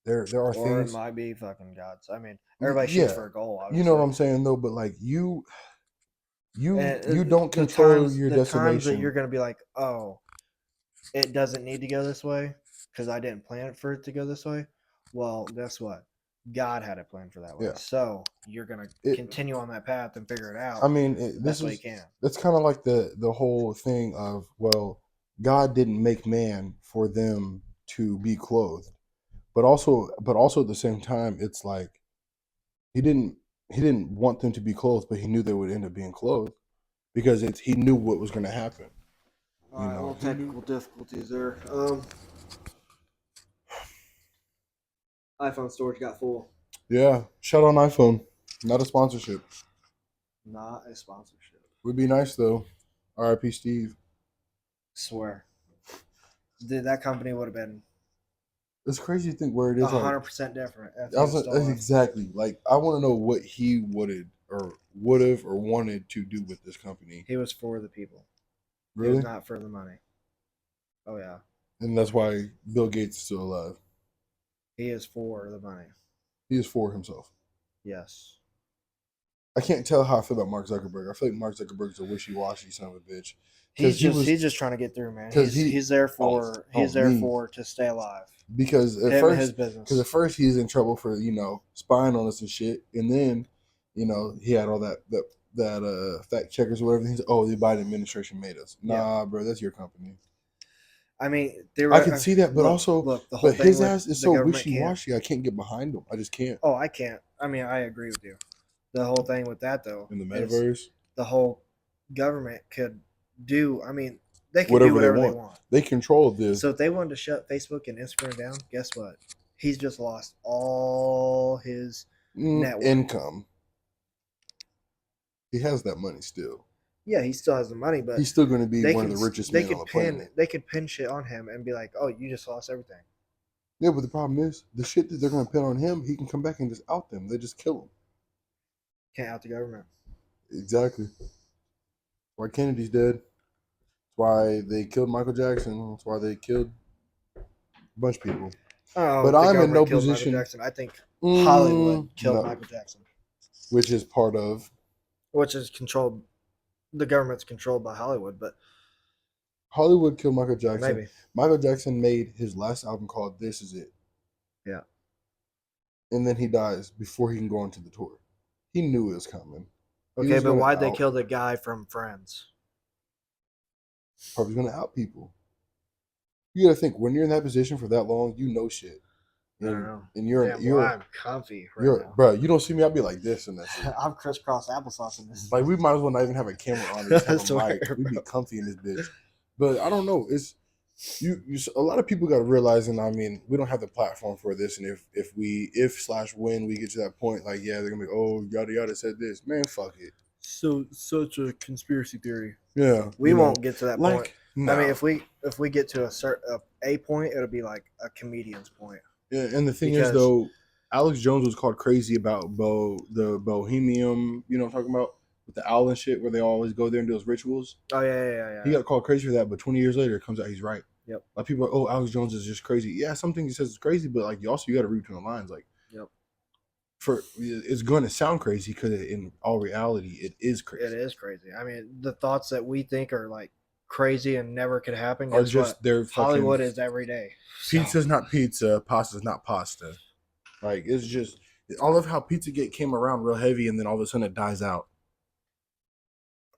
there are or things. it might be fucking God's. I mean, everybody shoots for a goal. Obviously. You know what I'm saying, though. But like you don't the control times, your the destination. times that you're gonna be like, oh, it doesn't need to go this way because I didn't plan it for it to go this way. Well, guess what? God had it planned for that way. Yeah. So you're gonna continue on that path and figure it out. I mean, this way you can. That's kind of like the whole thing of, well, God didn't make man for them to be clothed, but also at the same time, it's like he didn't want them to be clothed, but he knew they would end up being clothed because he knew what was going to happen. All right, well, technical difficulties there. iPhone storage got full. Yeah, shout out iPhone. Not a sponsorship. Not a sponsorship. Would be nice though. R.I.P. Steve. Swear. Dude, that company would have been. It's crazy to think where it is 100% different. That's exactly like I want to know what he would have or wanted to do with this company. He was for the people. Really? He was not for the money. Oh yeah. And that's why Bill Gates is still alive. He is for the money. He is for himself. Yes. I can't tell how I feel about Mark Zuckerberg. I feel like Mark Zuckerberg is a wishy-washy son of a bitch. He's just trying to get through, man. He's there for to stay alive. Because at first he's in trouble for spying on us and shit, and then he had all that fact checkers or whatever. He's the Biden administration made us. Nah, bro, that's your company. I mean, I can see that, but the whole thing his ass is so wishy-washy. I can't get behind him. I just can't. Oh, I can't. I mean, I agree with you. The whole thing with that, though, in the metaverse, the whole government could do. I mean, they can do whatever they want. They control this. So if they wanted to shut Facebook and Instagram down, guess what? He's just lost all his network income. He has that money still. Yeah, he still has the money, but he's still going to be one of the richest men on the planet. They could pin shit on him and be like, "Oh, you just lost everything." Yeah, but the problem is the shit that they're going to pin on him. He can come back and just out them. They just kill him. Can't out the government. Exactly. Why Kennedy's dead. That's why they killed Michael Jackson. That's why they killed a bunch of people. Oh, but I'm in no position. Michael Jackson. I think Hollywood killed Michael Jackson, which is part of. Which is controlled. The government's controlled by Hollywood, but Hollywood killed Michael Jackson. Maybe Michael Jackson made his last album called "This Is It." Yeah. and then he dies before he can go into the tour. He knew it was coming. He Okay, was but gonna why'd they out- kill the guy from Friends? Probably going to out people. You got to think when you're in that position for that long, you know shit. I don't know. And I'm comfy right now. bro. You don't see me. I'll be like this and that shit. I'm crisscross applesauce in this. Like we might as well not even have a camera on. Just have I a swear, mic. We'd be bro. comfy in this bitch. But I don't know. It's you. A lot of people got to realize, and I mean, we don't have the platform for this. And if/when we get to that point, like yeah, they're gonna be oh yada yada said this. Man, fuck it. So such a conspiracy theory. Yeah, We won't get to that point. No. I mean, if we get to a point, it'll be like a comedian's point. Yeah, and the thing Because- is though, Alex Jones was called crazy about the Bohemian, you know what I'm talking about? With the owl and shit where they always go there and do those rituals. Oh yeah. He got called crazy for that, but 20 years later it comes out he's right. Yep. Like people are, oh, Alex Jones is just crazy. Yeah, some things he says is crazy, but like you got to read between the lines. Like Yep. It's going to sound crazy because in all reality it is crazy. It is crazy. I mean, the thoughts that we think are like crazy and never could happen. Or Guess just what? their Hollywood fucking is every day. pizza's not pizza, pasta's not pasta. Like it's just I love how Pizzagate came around real heavy and then all of a sudden it dies out.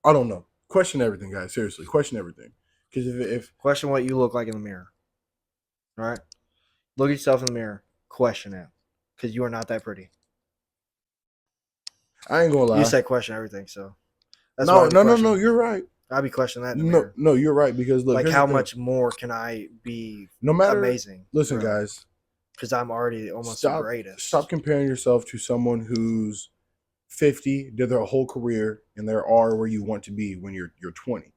I don't know. Question everything, guys. Seriously, question everything. Because if Question what you look like in the mirror. All right? Look at yourself in the mirror. Question it. Because you are not that pretty. I ain't gonna lie, You said question everything, so. That's no, what I'd be questioning. you're right. I'll be questioning that in the No, mirror. no, you're right because look, Like, here's how the thing. much more can I be No matter. amazing? Listen, guys. Because I'm already almost the greatest. Stop comparing yourself to someone who's 50, did their whole career, and they are where you want to be when you're 20.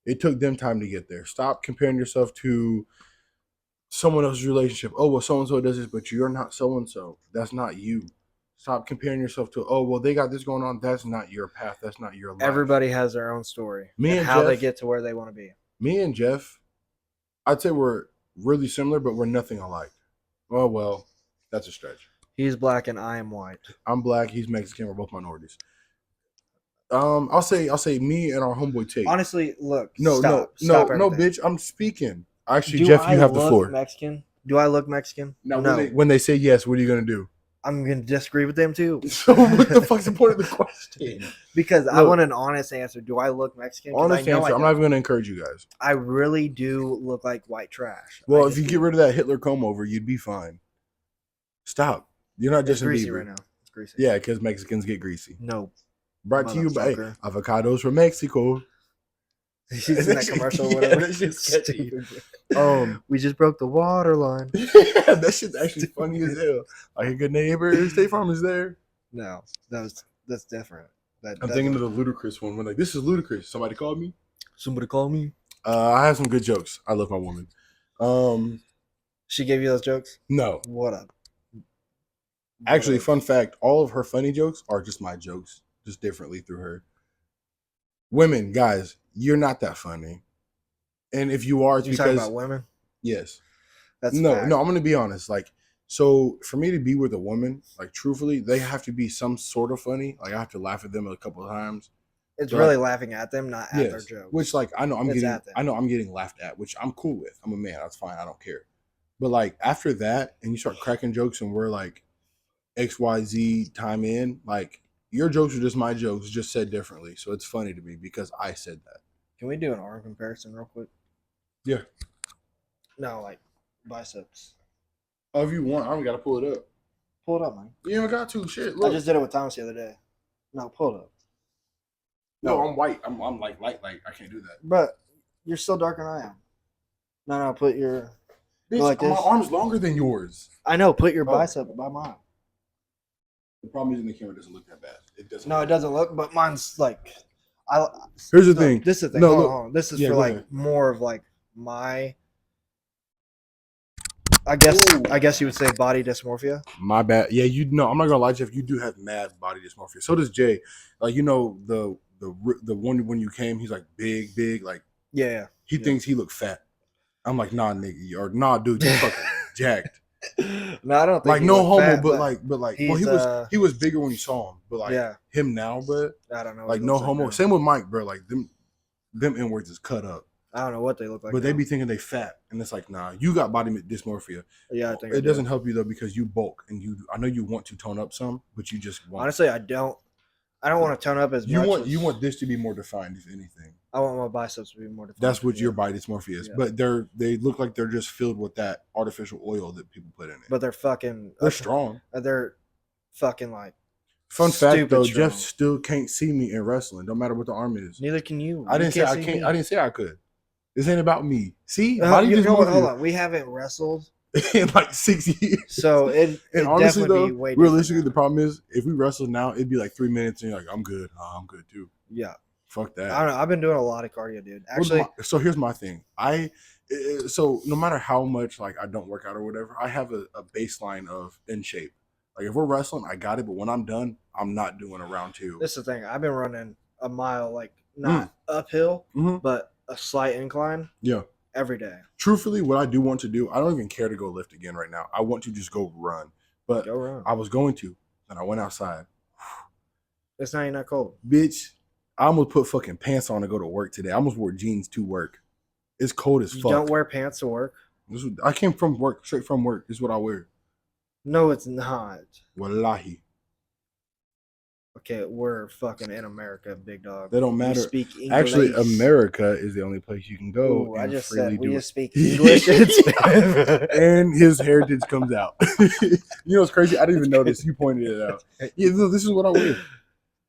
It took them time to get there. Stop comparing yourself to someone else's relationship. Oh, well, so and so does this, but you're not so and so. That's not you. Stop comparing yourself to, oh, well, they got this going on. That's not your path. That's not your life. Everybody has their own story. Me and how they Jeff- get to where they want to be. Me and Jeff, I'd say we're really similar, but we're nothing alike. Oh, well, that's a stretch. He's black and I am white. I'm black. He's Mexican. We're both minorities. I'll say me and our homeboy Tate. Honestly, look. No, stop no, everything. bitch. I'm speaking. Actually, Do Jeff, I you have the look floor. Mexican? Do I look Mexican? Now, no. when they say yes, what are you gonna do? I'm going to disagree with them too. So what the fuck's the point of the question? Because I Look. want an honest answer. Do I look Mexican? 'Cause Honest I know answer. I I'm not don't. even gonna encourage you guys. I really do look like white trash. Well, I if just you do. get rid of that Hitler comb over, you'd be fine. Stop. You're not It's Justin greasy Bieber. right now. It's greasy. Yeah, because Mexicans get greasy. No. Brought to you by Motherfucker. avocados from Mexico. He's in that commercial or whatever. that shit's catchy. Stupid. We just broke the water line. Yeah, that shit's actually funny as hell. Like a good neighbor, State Farm is there. No, that's different. I'm thinking of the ludicrous one. When like this is ludicrous. Somebody called me. Somebody call me. I have some good jokes. I love my woman. She gave you those jokes? No, What up? actually, fun fact: all of her funny jokes are just my jokes, just differently through her. Women, guys, you're not that funny, and if you are, it's You talking because about women? yes. That's No, fact. no, I'm gonna be honest. Like, so for me to be with a woman, like truthfully, they have to be some sort of funny. Like I have to laugh at them a couple of times. It's So, really laughing at them, not at their Yes, jokes. which like I know I'm It's getting, at them. I'm getting laughed at, which I'm cool with. I'm a man. That's fine. I don't care. But like after that, and you start cracking jokes, and we're like XYZ time in, like your jokes are just my jokes, just said differently. So it's funny to me because I said that. Can we do an arm comparison real quick? Yeah. No, like biceps. Oh, if you want, I don't gotta pull it up. Pull it up, man. You don't got to. Shit, I look. just did it with Thomas the other day. No, pull it up. No, I'm white. I'm like light. I can't do that. But you're still darker than I am. No, put your. Bitch, Like my this? arm's longer than yours. I know, put your Oh. bicep by mine. The problem is in the camera doesn't look that bad. It doesn't. No, it doesn't look, but mine's like. Here's the Look, thing. This is the thing. No, hold look. on. This is Yeah, for go like ahead. more of like my. I guess you would say body dysmorphia. My bad. Yeah, you know, I'm not gonna lie, Jeff. You do have mad body dysmorphia. So does Jay. Like you know the one when you came, he's like big, like Yeah. he thinks he look fat. I'm like, nah, nigga, or nah, dude, you fucking jacked. No, I don't think Like he no looked homo, fat, but like, well, he's, he was bigger when you saw him, but like yeah. him now, bro, I don't know. what like he no looks homo. now. Same with Mike, bro. Like them N words is cut up. I don't know what they look like. But they now. be thinking they fat, and it's like, nah, you got body dysmorphia. Yeah, I think It I do. doesn't help you though because you bulk, and I know you want to tone up some, but you just won't. Honestly, I don't want to tone up as You much. You want this to be more defined, if anything. I want my biceps to be more defined. That's what your body dysmorphia is. Yeah. But they look like they're just filled with that artificial oil that people put in it. But they're fucking. They're strong. They're fucking like. Fun fact though, strong. Jeff still can't see me in wrestling. No matter what the arm is. Neither can you. I didn't say I can't. I didn't say I could. This ain't about me. See, body hold on. We haven't wrestled in like 6 years. So it honestly though, be way realistically, the problem is if we wrestle now, it'd be like 3 minutes, and you're like, I'm good. Oh, I'm good too. Yeah. Fuck that. I don't know. I've been doing a lot of cardio, dude. Actually, so here's my thing. So no matter how much like I don't work out or whatever, I have a baseline of in shape. Like if we're wrestling, I got it. But when I'm done, I'm not doing a round 2. This is the thing. I've been running a mile, like not uphill, but a slight incline. Yeah. Every day. Truthfully, what I do want to do, I don't even care to go lift again right now. I want to just go run. But go run. I was going to, and I went outside. It's not cold. Bitch, I almost put fucking pants on to go to work today. I almost wore jeans to work. It's cold as fuck. You don't wear pants to work? I came from work, straight from work. This is what I wear. No, it's not. Wallahi. Okay, we're fucking in America, big dog. They don't matter. We speak English. Actually, America is the only place you can go. Ooh, and I just freely said we do just it. speak English. And his heritage comes out. You know what's crazy? I didn't even notice. You pointed it out. Yeah, look, this is what I wear.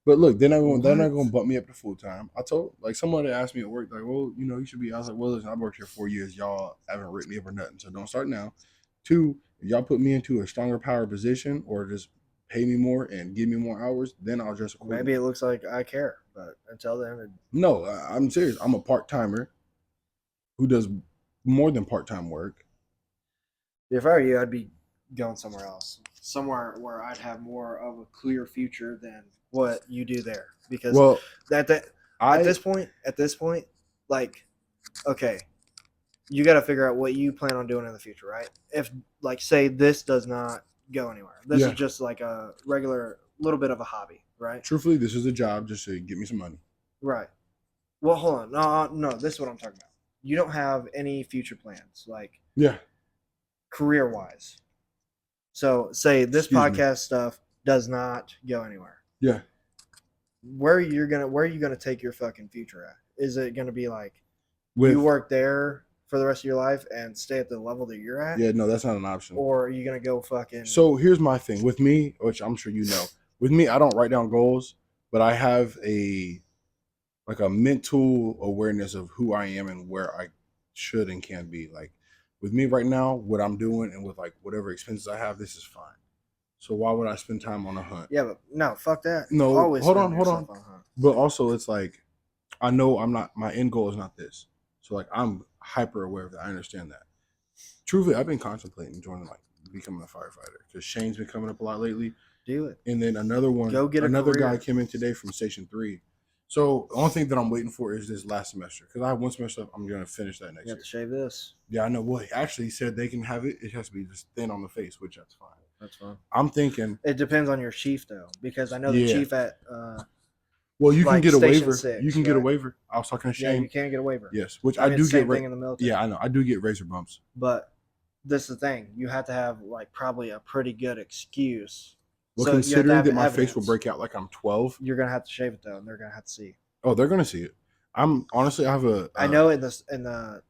But look, they're not going to bump me up to full time. I told, like, someone asked me at work, like, well, you know, you should be. I was like, well, listen, I've worked here 4 years. Y'all haven't written me up or nothing, so don't start now. 2, if y'all put me into a stronger power position or just pay me more and give me more hours, then I'll just quit. Maybe it looks like I care, but until then, no, I'm serious. I'm a part timer who does more than part time work. If I were you, I'd be going somewhere else, somewhere where I'd have more of a clear future than what you do there. Because at this point, like, okay, you got to figure out what you plan on doing in the future, right? If, like, say this does not go anywhere, this is just like a regular little bit of a hobby, right? Truthfully, this is a job just to get me some money. Right. Well, hold on. No, this is what I'm talking about. You don't have any future plans, like, career wise. So say this podcast stuff does not go anywhere. Yeah. Where are you gonna take your fucking future at? Is it gonna be like you work there for the rest of your life and stay at the level that you're at? Yeah, no, that's not an option. Or are you gonna go fucking? So here's my thing with me, which I'm sure you know. With me, I don't write down goals, but I have a mental awareness of who I am and where I should and can be. Like with me right now, what I'm doing and with like whatever expenses I have, this is fine. So why would I spend time on a hunt? Yeah, but no, fuck that. No, hold on. But also, it's like I know I'm not. My end goal is not this. So like I'm hyper aware of that. I understand that. Truthfully, I've been contemplating joining, like, becoming a firefighter because Shane's been coming up a lot lately. Do it. And then another one. Go get another career. Guy came in today from Station 3. So the only thing that I'm waiting for is this last semester because I have one semester left. I'm gonna finish that next year. You have to shave this. Yeah, I know. Well, actually, he said they can have it. It has to be just thin on the face, which that's fine. That's fine. I'm thinking it depends on your chief though, because I know the chief at. Well, you can get a waiver. 6, you can get a waiver. I was talking to Shane. Yeah, you can get a waiver. Yes, which I do same get. Thing in the military. Yeah, I know. I do get razor bumps. But this is the thing: you have to have like probably a pretty good excuse. Well, so considering that my face will break out like I'm 12, you're gonna have to shave it though, and they're gonna have to see. Oh, they're gonna see it. I'm honestly, I have a. I know in the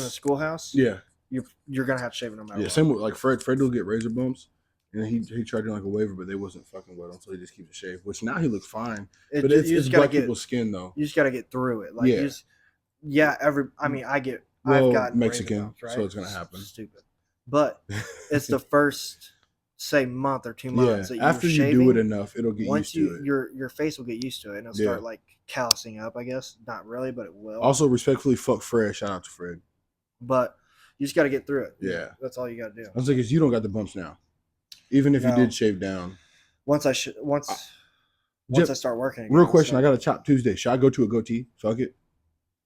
schoolhouse. Yeah. You're gonna have to shave it no matter. Yeah, same with like Fred. Fred will get razor bumps. And he tried doing like a waiver, but they wasn't fucking well until he just keeps it shaved. Which now he looks fine. But it's black people's skin though. You just gotta get through it. Like I've got Mexican, bumps, right? so it's gonna happen. Stupid. But it's the first month or 2 months. Yeah. That After you do it enough, it'll get used to it. Your face will get used to it, and it'll start like callousing up. I guess not really, but it will. Also, respectfully, fuck Fred. Shout out to Fred. But you just gotta get through it. Yeah, that's all you gotta do. I was like, you don't got the bumps now. Even if you did shave down. Once I start working again, real question, I got a chop Tuesday. Should I go to a goatee? Fuck it.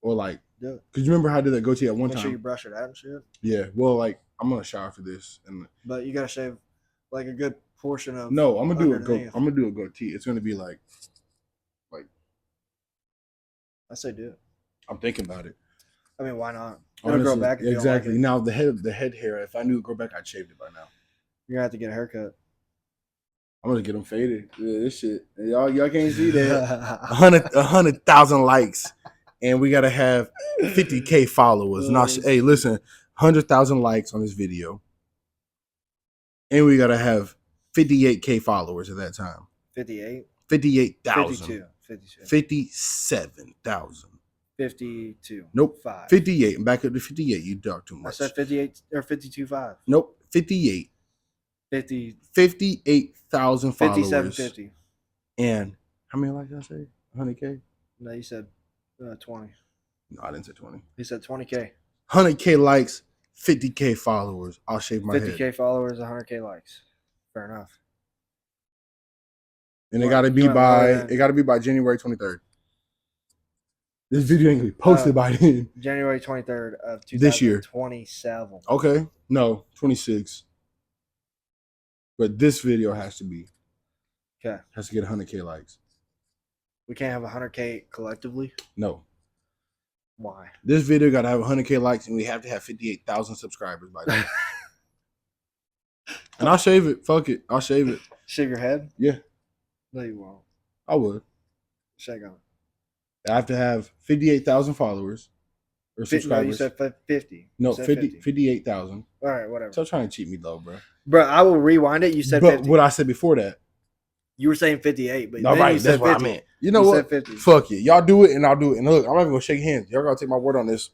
Or like, do it. Because you remember how I did that goatee at one time? Make sure you brush it out and shit. Yeah. Well, like, I'm going to shower for this. But you got to shave like a good portion of. No, I'm going to do a goatee. It's going to be like. I say do it. I'm thinking about it. I mean, why not? It'll grow back if you don't like exactly. it. Now the head hair. If I knew it grow back, I'd shaved it by now. You're gonna have to get a haircut. I'm gonna get them faded. Yeah, this shit. Y'all can't see that. 100,000 likes, and we gotta have 50K followers. Now, hey, listen, 100,000 likes on this video, and we gotta have 58K followers at that time. 58? 58,000. 52. 57,000. 52. Nope. 5. 58. I'm back up to 58. You talk too much. I said 58 or 52.5. Nope. 58. 50. 58,000 followers. 5750. And how many likes did I say? 100K? No, you said 20. No, I didn't say 20. He said 20K. 100K likes, 50K followers. I'll shave my 50K head. followers, 100K likes. Fair enough. And it got to be by January 23rd. This video ain't gonna be posted by then. January 23rd of 2027. This year. 27. Okay. No, 26. But this video has to be. Okay. Has to get 100K likes. We can't have 100K collectively? No. Why? This video got to have 100K likes, and we have to have 58,000 subscribers by then. And I'll shave it. Fuck it. I'll shave it. Shave your head? Yeah. No, you won't. I would. Shake on. I have to have 58,000 followers or subscribers. No, you said 50. No, 58,000. All right, whatever. Stop trying to cheat me, though, bro. Bro, I will rewind it. You said but 50. What I said before that. You were saying 58, but All then right, you said that's 50. what I meant. You know you what? Said 50. Fuck it. Y'all do it, and I'll do it. And look, I'm not even gonna shake hands. Y'all gotta take my word on this.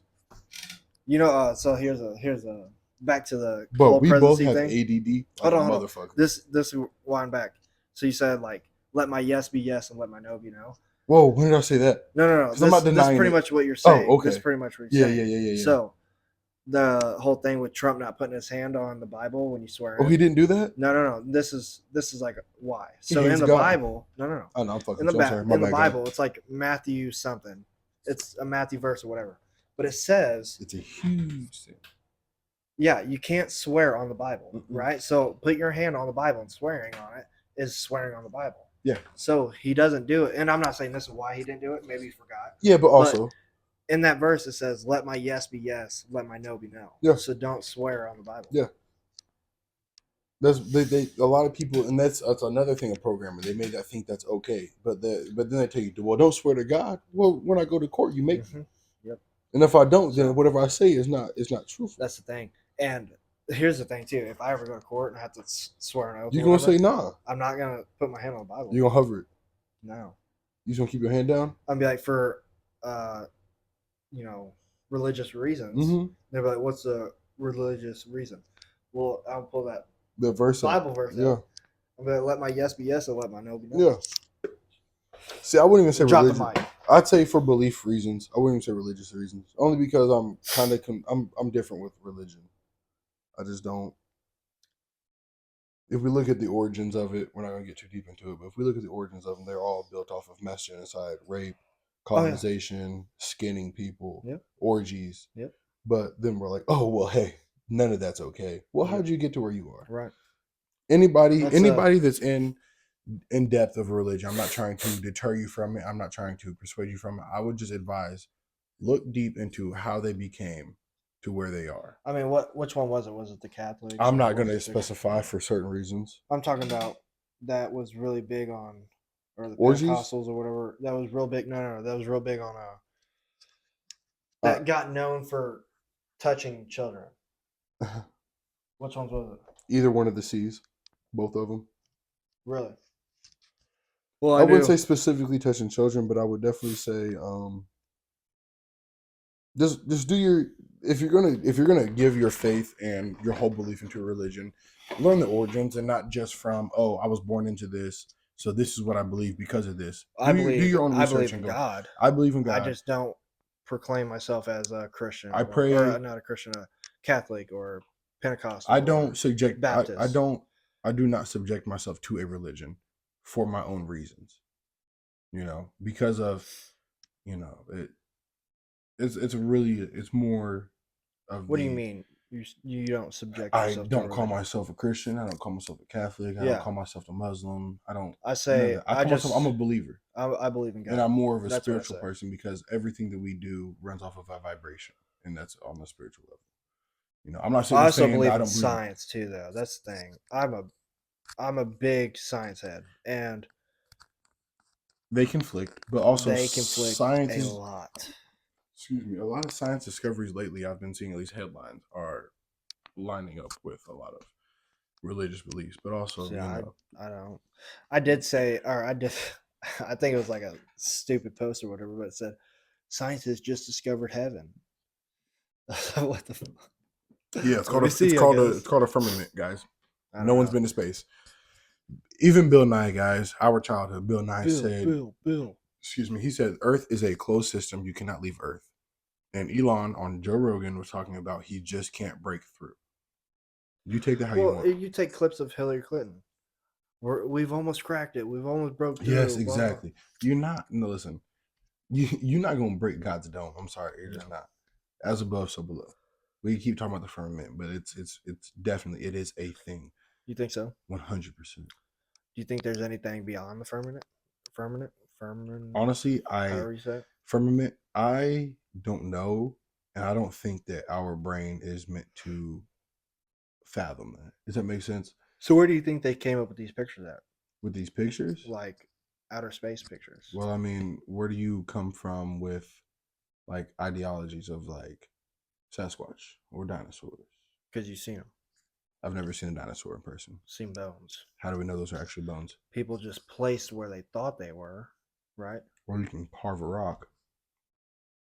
You know, so here's a back to the But whole we both presidency have thing. ADD. Hold on. Motherfucker. This wind back. So you said like, let my yes be yes and let my no be no. Whoa, when did I say that? No. I'm not denying this is pretty it. much what you're saying. Oh, okay. This is pretty much what you're saying. Yeah. So the whole thing with Trump not putting his hand on the Bible when you swear. Oh, he didn't do that? No. This is like why. So He in the God. Bible, no. Oh no, I'm fucking. In the, sorry. My in the bad, Bible, guy. it's like Matthew something. It's a Matthew verse or whatever. But it says It's a huge thing. Yeah, you can't swear on the Bible, Mm-mm. right? So put your hand on the Bible and swearing on it is swearing on the Bible. Yeah. So he doesn't do it. And I'm not saying this is why he didn't do it. Maybe he forgot. Yeah, but also in that verse it says, let my yes be yes, let my no be no. Yeah. So don't swear on the Bible. Yeah. That's they a lot of people, and that's another thing of programming. They made that think that's okay, but then they tell you, well, don't swear to God. Well, when I go to court, you make me. Yep. And if I don't, then whatever I say is not truthful. That's the thing. And here's the thing too: if I ever go to court and have to swear an oath, You're gonna say nah. I'm not gonna put my hand on the Bible. You're gonna hover it. No. You just gonna keep your hand down? I'll be like, for religious reasons. Mm-hmm. They're like, what's the religious reason? Well, I'll pull that The verse Bible verse. Yeah. I'm gonna let my yes be yes and let my no be no. Yeah. See, I wouldn't even say Drop religion. the mic. I'd say for belief reasons. I wouldn't even say religious reasons. Only because I'm kind of I'm different with religion. I just don't. If we look at the origins of it, we're not gonna get too deep into it. But if we look at the origins of them, they're all built off of mass genocide, rape, colonization, skinning people, orgies. Yep. But then we're like, oh well, hey, none of that's okay. Well, how'd you get to where you are? Right. Anybody that's in depth of religion, I'm not trying to deter you from it. I'm not trying to persuade you from it. I would just advise, look deep into how they became to where they are. I mean, which one was it? Was it the Catholics? I'm not going to specify for certain reasons. I'm talking about that was really big on, or the orgies? Pentecostals or whatever. That was real big. No, that was real big on that got known for touching children. Which ones was it? Either one of the C's, both of them. Really? Well, I wouldn't say specifically touching children, but I would definitely say just do your if you're gonna give your faith and your whole belief into a religion, learn the origins and not just from I was born into this, so this is what I believe because of this. Do your own research. I believe in God. I believe in God. I just don't proclaim myself as a Christian. I pray, or not a Christian, a Catholic or Pentecostal. I don't subject Baptist. I do not subject myself to a religion for my own reasons. Because of it's more of. What do you mean? You don't subject yourself? I don't call myself a Christian. I don't call myself a Catholic. I don't call myself a Muslim. I don't. I say I'm a believer. I believe in God, and I'm more of a spiritual person because everything that we do runs off of a vibration, and that's on the spiritual level. You know, I'm not I sitting there also saying that believe I in don't believe. science too, though. That's the thing. I'm a big science head, and They conflict, but also they conflict science a is. lot. Excuse me. A lot of science discoveries lately, I've been seeing at least headlines, are lining up with a lot of religious beliefs, but also, So you know, I don't. I did say, or I did. I think it was like a stupid post or whatever, but it said, "Science has just discovered heaven." What the? yeah, Let me see. I it's guess called a firmament, guys. I No don't one's know. been to space. Even Bill Nye, guys, our childhood, Bill Nye said, Bill. excuse me, he said, Earth is a closed system. You cannot leave Earth. And Elon on Joe Rogan was talking about he just can't break through. You take that how you Well, want. you take clips of Hillary Clinton. We've almost cracked it. We've almost broke Yes, through. Blah, blah. exactly. You're not, no, listen, you're not going to break God's dome. I'm sorry. You're just No. not. As above, so below. We keep talking about the firmament, but it's definitely, it is a thing. You think so? 100%. Do you think there's anything beyond the firmament? Firmament. Honestly, However you say it. firmament, I don't know. And I don't think that our brain is meant to fathom that. Does that make sense? So where do you think they came up with these pictures at? With these pictures? Like outer space pictures? Well, I mean, where do you come from with like ideologies of like Sasquatch or dinosaurs? Because you've seen them, I've never seen a dinosaur in person. seen bones. How do we know those are actually bones? People just placed where they thought they were, right? Or you can carve a rock.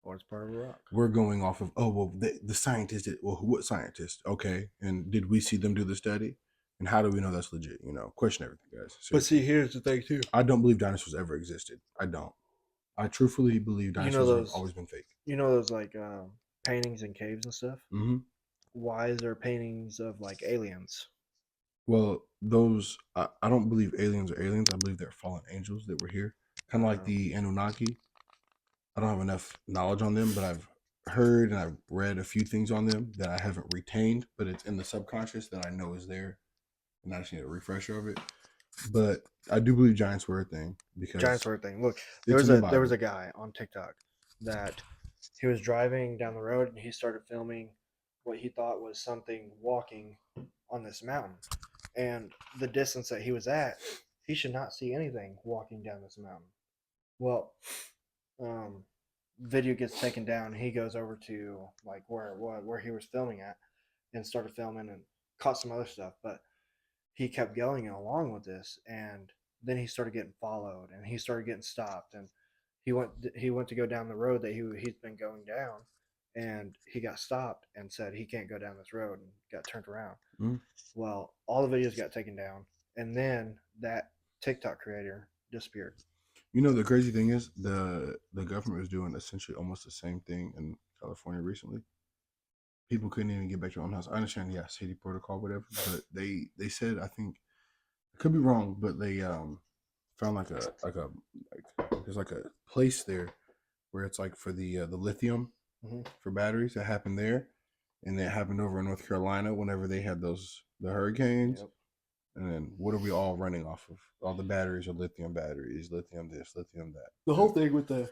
Or it's part of a rock. We're going off of, oh, well, the scientist, well, what scientist? Okay. And did we see them do the study? And how do we know that's legit? You know, question everything, guys. But Seriously. see, here's the thing too. I don't believe dinosaurs ever existed. I don't. I truthfully believe You know dinosaurs have those. always been fake. You know those like paintings in caves and stuff. Mm-hmm. Why is there paintings of like aliens? Well, those I don't believe aliens are aliens. I believe they're fallen angels that were here, kind of like the Anunnaki. I don't have enough knowledge on them, but I've heard and I've read a few things on them that I haven't retained, but it's in the subconscious that I know is there, and I just need a refresher of it. But I do believe giants were a thing Giant because sword thing. Look, it's in the there was Bible. a guy on TikTok that he was driving down the road and he started filming what he thought was something walking on this mountain. And the distance that he was at, he should not see anything walking down this mountain. Well, um, video gets taken down. He goes over to like where he was filming at and started filming and caught some other stuff. But he kept going along with this, and then he started getting followed, and he started getting stopped, and he went to go down the road that he's been going down, and he got stopped and said he can't go down this road and got turned around. Mm. Well, all the videos got taken down, and then that TikTok creator disappeared. You know, the crazy thing is the government was doing essentially almost the same thing in California recently. People couldn't even get back to their own house. I understand, yeah, city protocol, whatever, but they said, I think I could be wrong, but they found like there's like a place there where it's like for the lithium Mm-hmm. for batteries that happened there, and it happened over in North Carolina whenever they had the hurricanes. Yep. And then what are we all running off of? All the batteries are lithium batteries, lithium this, lithium that. The whole thing with the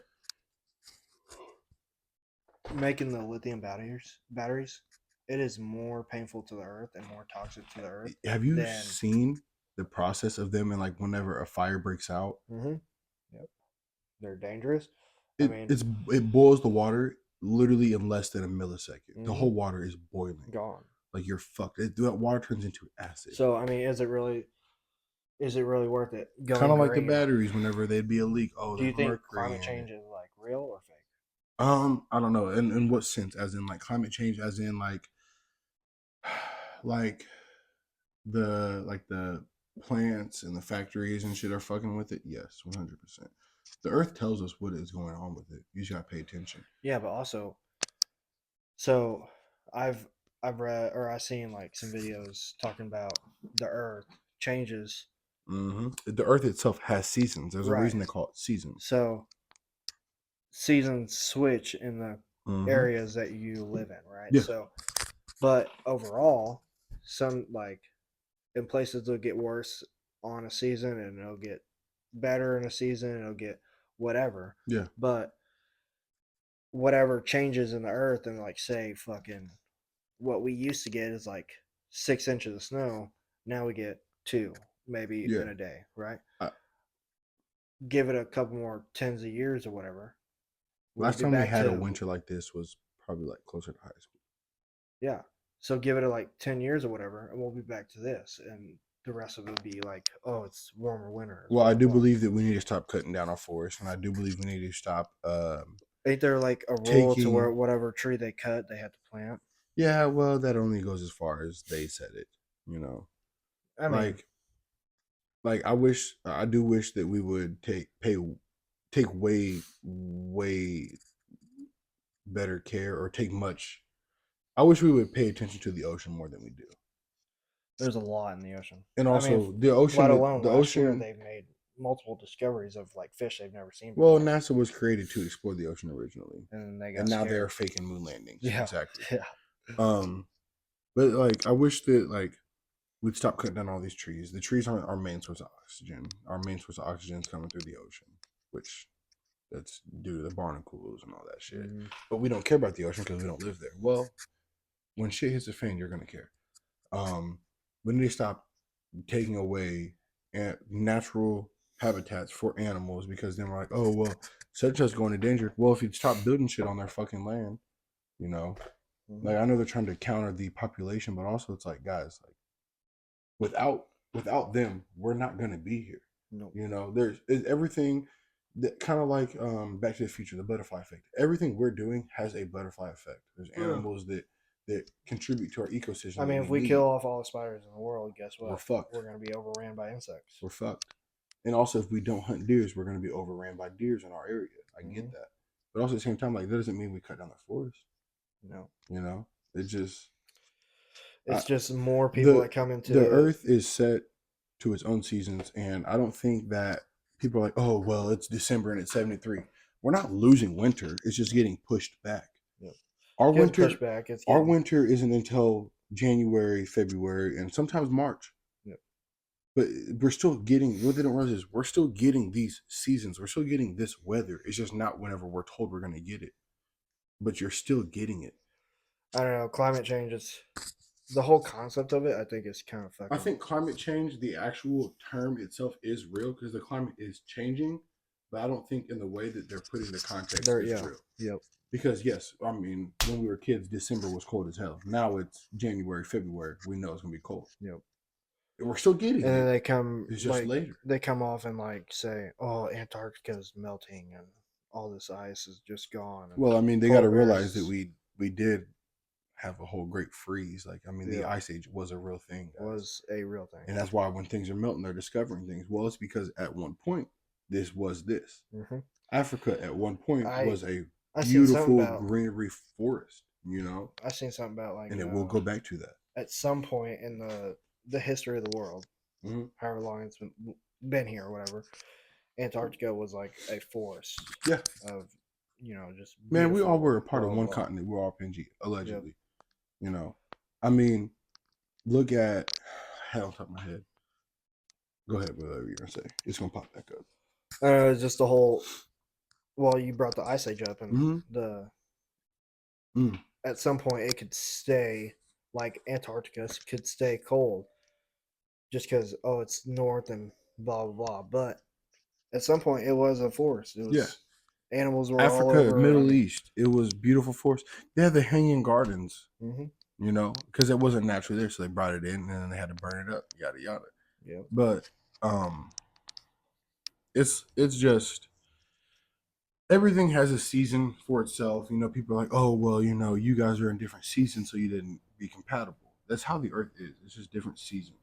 making the lithium batteries, it is more painful to the earth and more toxic to the earth Have you than. seen the process of them and like whenever a fire breaks out? Mm-hmm. Yep. They're dangerous. I It mean, it's it boils the water literally in less than a millisecond. The mm-hmm. whole water is boiling. Gone. Like you're fucked. That water turns into acid. So I mean, is it really worth it Kind going of like the green? batteries whenever there'd be a leak. Oh, Do you there's think mercury climate in it. change is like real or fake? I don't know. In what sense? As in like climate change, as in like the plants and the factories and shit are fucking with it? Yes, 100%. The earth tells us what is going on with it. You just gotta pay attention. Yeah, but also, so I've I've read or I've seen like some videos talking about the Earth changes. The earth itself has seasons. There's a Right. reason they call it seasons. So seasons switch in the Mm-hmm. areas that you live in, right? Yeah. So, but overall, some like in places it'll get worse on a season and it'll get better in a season and it'll get whatever. Yeah. But whatever changes in the earth, and like say fucking what we used to get is like 6 inches of snow. Now we get two, maybe Yeah. in a day, right? I, Give it a couple more tens of years or whatever. We'll last be time we back had a to winter like this was probably like closer to high school. yeah. So give it a, like 10 years or whatever, and we'll be back to this, and the rest of it will be like, oh, it's warmer winters. Well, Blah I blah do blah. believe that we need to stop cutting down our forests, and I do believe we need to stop Ain't there like a rule to where taking. whatever tree they cut, they have to plant? Yeah, well, that only goes as far as they said it. You know, I mean, like I do wish that we would take way better care or take much. I wish we would pay attention to the ocean more than we do. there's a lot in the ocean. And I mean, also the let ocean, alone the last year, ocean. they've made multiple discoveries of like fish they've never seen Well, before, NASA was created to explore the ocean originally, and then they and got now they are scared. faking moon landings. Yeah, Exactly. yeah. Um, but like, I wish that like we'd stop cutting down all these trees. The trees aren't our main source of oxygen. Our main source of oxygen is coming through the ocean, which that's due to the barnacles and all that shit. Mhm. But we don't care about the ocean because we don't live there. Well, when shit hits the fan, you're gonna care. We need to stop taking away natural habitats for animals because then we're like, oh well, such and such going to danger. Well, if you stop building shit on their fucking land, you know, like I know they're trying to counter the population, but also it's like, guys, like without them, we're not gonna be here. Nope. You know, there's is everything that kind of like Back to the Future, the butterfly effect. Everything we're doing has a butterfly effect. There's Yeah. animals that contribute to our ecosystem. I mean, that if we need. kill off all the spiders in the world, guess what? We're fucked. We're gonna be overran by insects. We're fucked. And also, if we don't hunt deers, we're going to be overran by deers in our area. I get that, but also at the same time, like that doesn't mean we cut down the forest. No, You know, it just it's just more people that come into the earth is set to its own seasons, and I don't think that people are like, oh well, it's December and it's 73. We're not losing winter; it's just getting pushed back. Yep. Our Getting winter, pushed back. It's our getting, winter isn't until January, February, and sometimes March. Yep. But we're still getting what they don't realize is we're still getting these seasons. We're still getting this weather. It's just not whenever we're told we're going to get it. But you're still getting it. I don't know. Climate change is the whole concept of it. I think is kind of fucking. I think climate change, the actual term itself, is real because the climate is changing. But I don't think in the way that they're putting the context is real. Yep. Because yes, I mean, when we were kids, December was cold as hell. Now it's January, February. We know it's gonna be cold. Yep. We're still getting And it. then they come It's just like later. they come off and like say, "Oh, Antarctica's melting and all this ice is just gone." And Well, I mean, they got to polar realize bears that we did have a whole great freeze. Like, I mean, the Yeah. ice age was a real thing, guys. was a real thing. And that's why when things are melting, they're discovering things. Well, it's because at one point, this was this. Mm-hmm. Africa at one point was a I seen something beautiful about greenery forest, you know, I seen something about like and it will go back to that. at some point in the history of the world, Mhm. however long it's been here or whatever, Antarctica was like a forest Yeah. of just Man, we all beautiful, were a part of blah, one blah. continent. We're all Pingy, allegedly. You know, I mean, look at head on top of my head. Go ahead, whatever you're gonna say. It's gonna pop back up. Just the whole. Well, you brought the ice age up, and Mhm. the Mm. at some point it could stay like Antarctica could stay cold, just because it's north and blah blah blah. But at some point it was a forest. It was Yeah. animals were all Africa, over. Middle East, it was beautiful forest. They had the hanging gardens, Mm-hmm. you know, because it wasn't naturally there, so they brought it in and then they had to burn it up, yada yada. Yeah. But it's just everything has a season for itself. You know, people are like, oh well, you know, you guys are in different seasons, so you didn't be compatible. That's how the Earth is. It's just different seasons.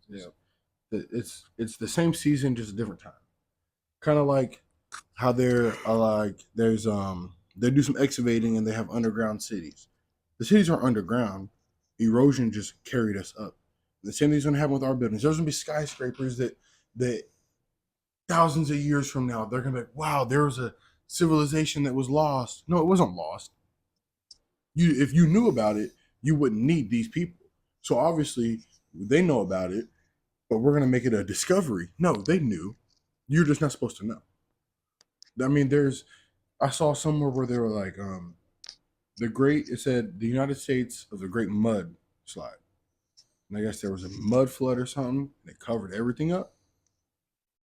It's the same season, just a different time. Kind of like how they're like they do some excavating and they have underground cities. The cities are underground. Erosion just carried us up. The same thing's gonna happen with our buildings. There's gonna be skyscrapers that thousands of years from now they're gonna be like, wow, there was a civilization that was lost. No, it wasn't lost. If you knew about it, you wouldn't need these people. So obviously they know about it, but we're gonna make it a discovery. No, they knew. You're just not supposed to know. I mean, I saw somewhere where they were like, It said the United States of the Great Mud Slide. And I guess there was a mud flood or something, and it covered everything up.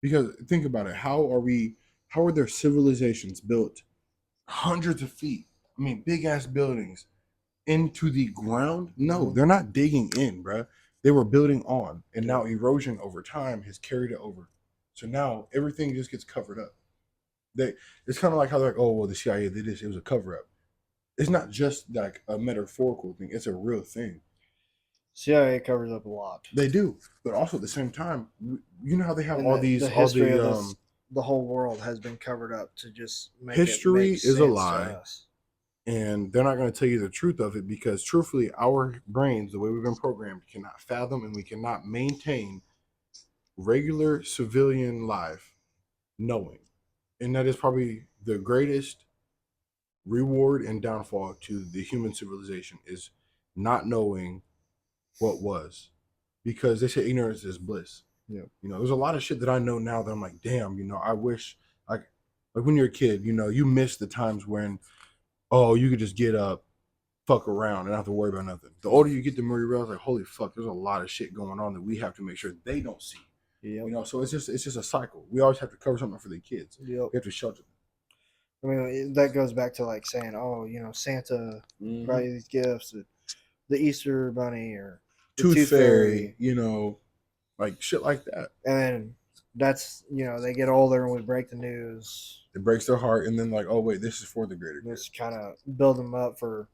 Because think about it, how are there civilizations built hundreds of feet? I mean, big ass buildings into the ground? No, they're not digging in, bruh. They were building on, and now erosion over time has carried it over. So now everything just gets covered up. It's kind of like how they're like, oh well, the CIA did this. It was a cover up. It's not just like a metaphorical thing. It's a real thing. CIA covers up a lot. They do, but also at the same time, you know how they have And all the these, history of this, the whole world has been covered up to just make history it make is a sense lie. to us. And they're not going to tell you the truth of it because, truthfully, our brains, the way we've been programmed, cannot fathom and we cannot maintain regular civilian life knowing. And that is probably the greatest reward and downfall to the human civilization is not knowing what was. Because they say ignorance is bliss. Yeah. You know, there's a lot of shit that I know now that I'm like, damn, you know, I wish like when you're a kid, you know, you miss the times when, oh, you could just get up, fuck around, and not have to worry about nothing. The older you get, the more you realize, like, holy fuck, there's a lot of shit going on that we have to make sure they don't see. Yep. You know, so it's just a cycle. We always have to cover something for the kids. Yep. We have to shelter them. I mean, that goes back to like saying, oh, you know, Santa brought you these gifts, the Easter Bunny or the Tooth Fairy, you know, like shit like that. And then that's, you know, they get older and we break the news. It breaks their heart, and then like, oh wait, this is for the greater good. Just kind of build them up for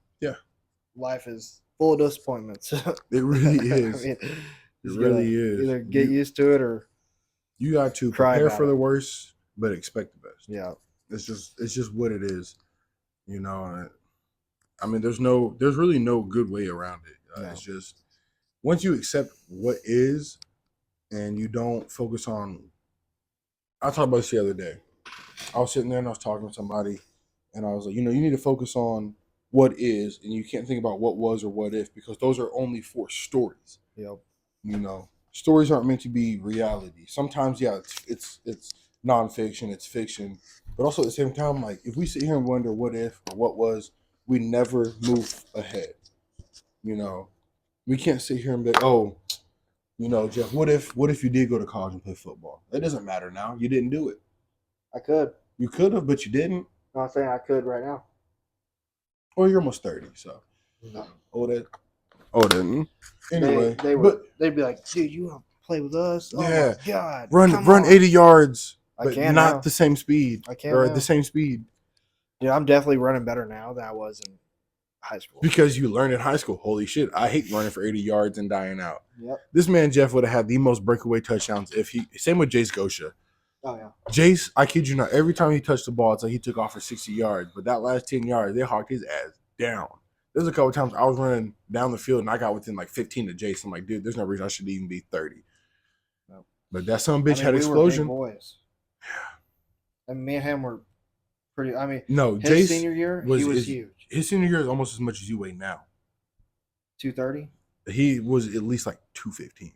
life is full of disappointments. It really is. I mean, it really is. Either get used to it or you got to prepare for the worst, but expect the best. Yeah, it's just what it is. You know, I mean, there's really no good way around it. It's just once you accept what is, and you don't focus on. I talked about this the other day. I was sitting there and I was talking to somebody, and I was like, you know, you need to focus on what is, and you can't think about what was or what if because those are only for stories. Yep. You know, stories aren't meant to be reality. Sometimes, yeah, it's nonfiction, it's fiction, but also at the same time, like if we sit here and wonder what if or what was, we never move ahead. You know, we can't sit here and be like, oh, you know, Jeff, what if you did go to college and play football? It doesn't matter now. You didn't do it. I could. You could have, but you didn't. No, I'm saying I could right now. Well, you're almost 30, so. No. Anyway, they'd be like, dude, you want to play with us? Oh yeah. My God. Run 80 yards, but not now. the same speed. I can or now. The same speed. Yeah, I'm definitely running better now than I was in high school. Because you learned in high school. Holy shit, I hate running for 80 yards and dying out. Yep. This man Jeff would have had the most breakaway touchdowns if he. Same with Jace Gosha. Oh yeah. Jace, I kid you not, every time he touched the ball, it's like he took off for 60 yards. But that last 10 yards, they hawked his ass down. There's a couple times I was running down the field and I got within like 15 to Jace. I'm like, dude, there's no reason I should even be 30. Nope. But that son of a bitch had explosion. We were big boys. And me and him were pretty. I mean, no, his Jace senior year, he was huge. His senior year is almost as much as you weigh now. 230. He was at least like 215.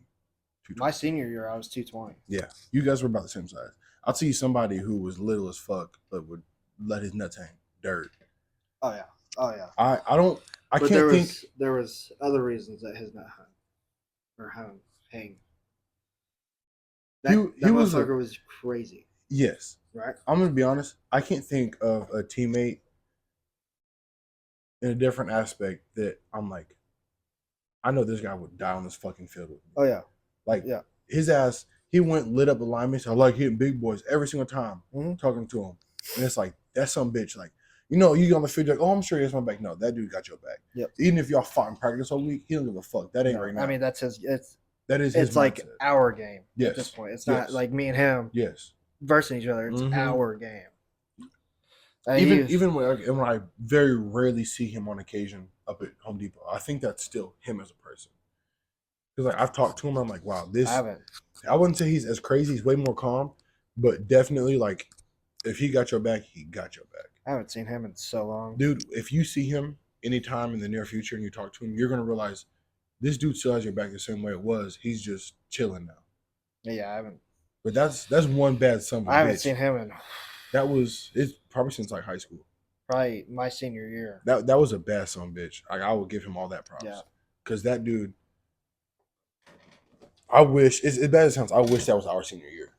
My senior year, I was 220. Yeah, you guys were about the same size. I'll tell you somebody who was little as fuck but would let his nuts hang. Dirt. Oh yeah. I can't think. There was other reasons that his nut hung or hang. That motherfucker was crazy. Yes. Right. I'm gonna be honest. I can't think of a teammate in a different aspect that I'm like, I know this guy would die on this fucking field with me. Oh yeah. Like his ass, he went lit up the linemen. So I like hitting big boys every single time, talking to him, and it's like that's some bitch. Like, you know, you on the field, like, oh, I'm sure he has my back. No, that dude got your back. Yep. Even if y'all fought in practice all week, he don't give a fuck. That ain't right now. I mean, that's his. That is his. It's like our game at this point. It's not like me and him. Yes. Versus each other. It's our game. Even when I very rarely see him on occasion up at Home Depot, I think that's still him as a person. Because like I've talked to him, I'm like, wow, this. I wouldn't say he's as crazy. He's way more calm, but definitely like, if he got your back, he got your back. I haven't seen him in so long, dude. If you see him anytime in the near future and you talk to him, you're gonna realize this dude still has your back the same way it was. He's just chilling now. Yeah, I haven't. But that's one bad son of a bitch. I haven't seen him in. It's probably since like high school. Probably my senior year. That was a bad son of a bitch. Like, I would give him all that props. Yeah. Because that dude, I wish, as bad as it sounds, I wish that was our senior year.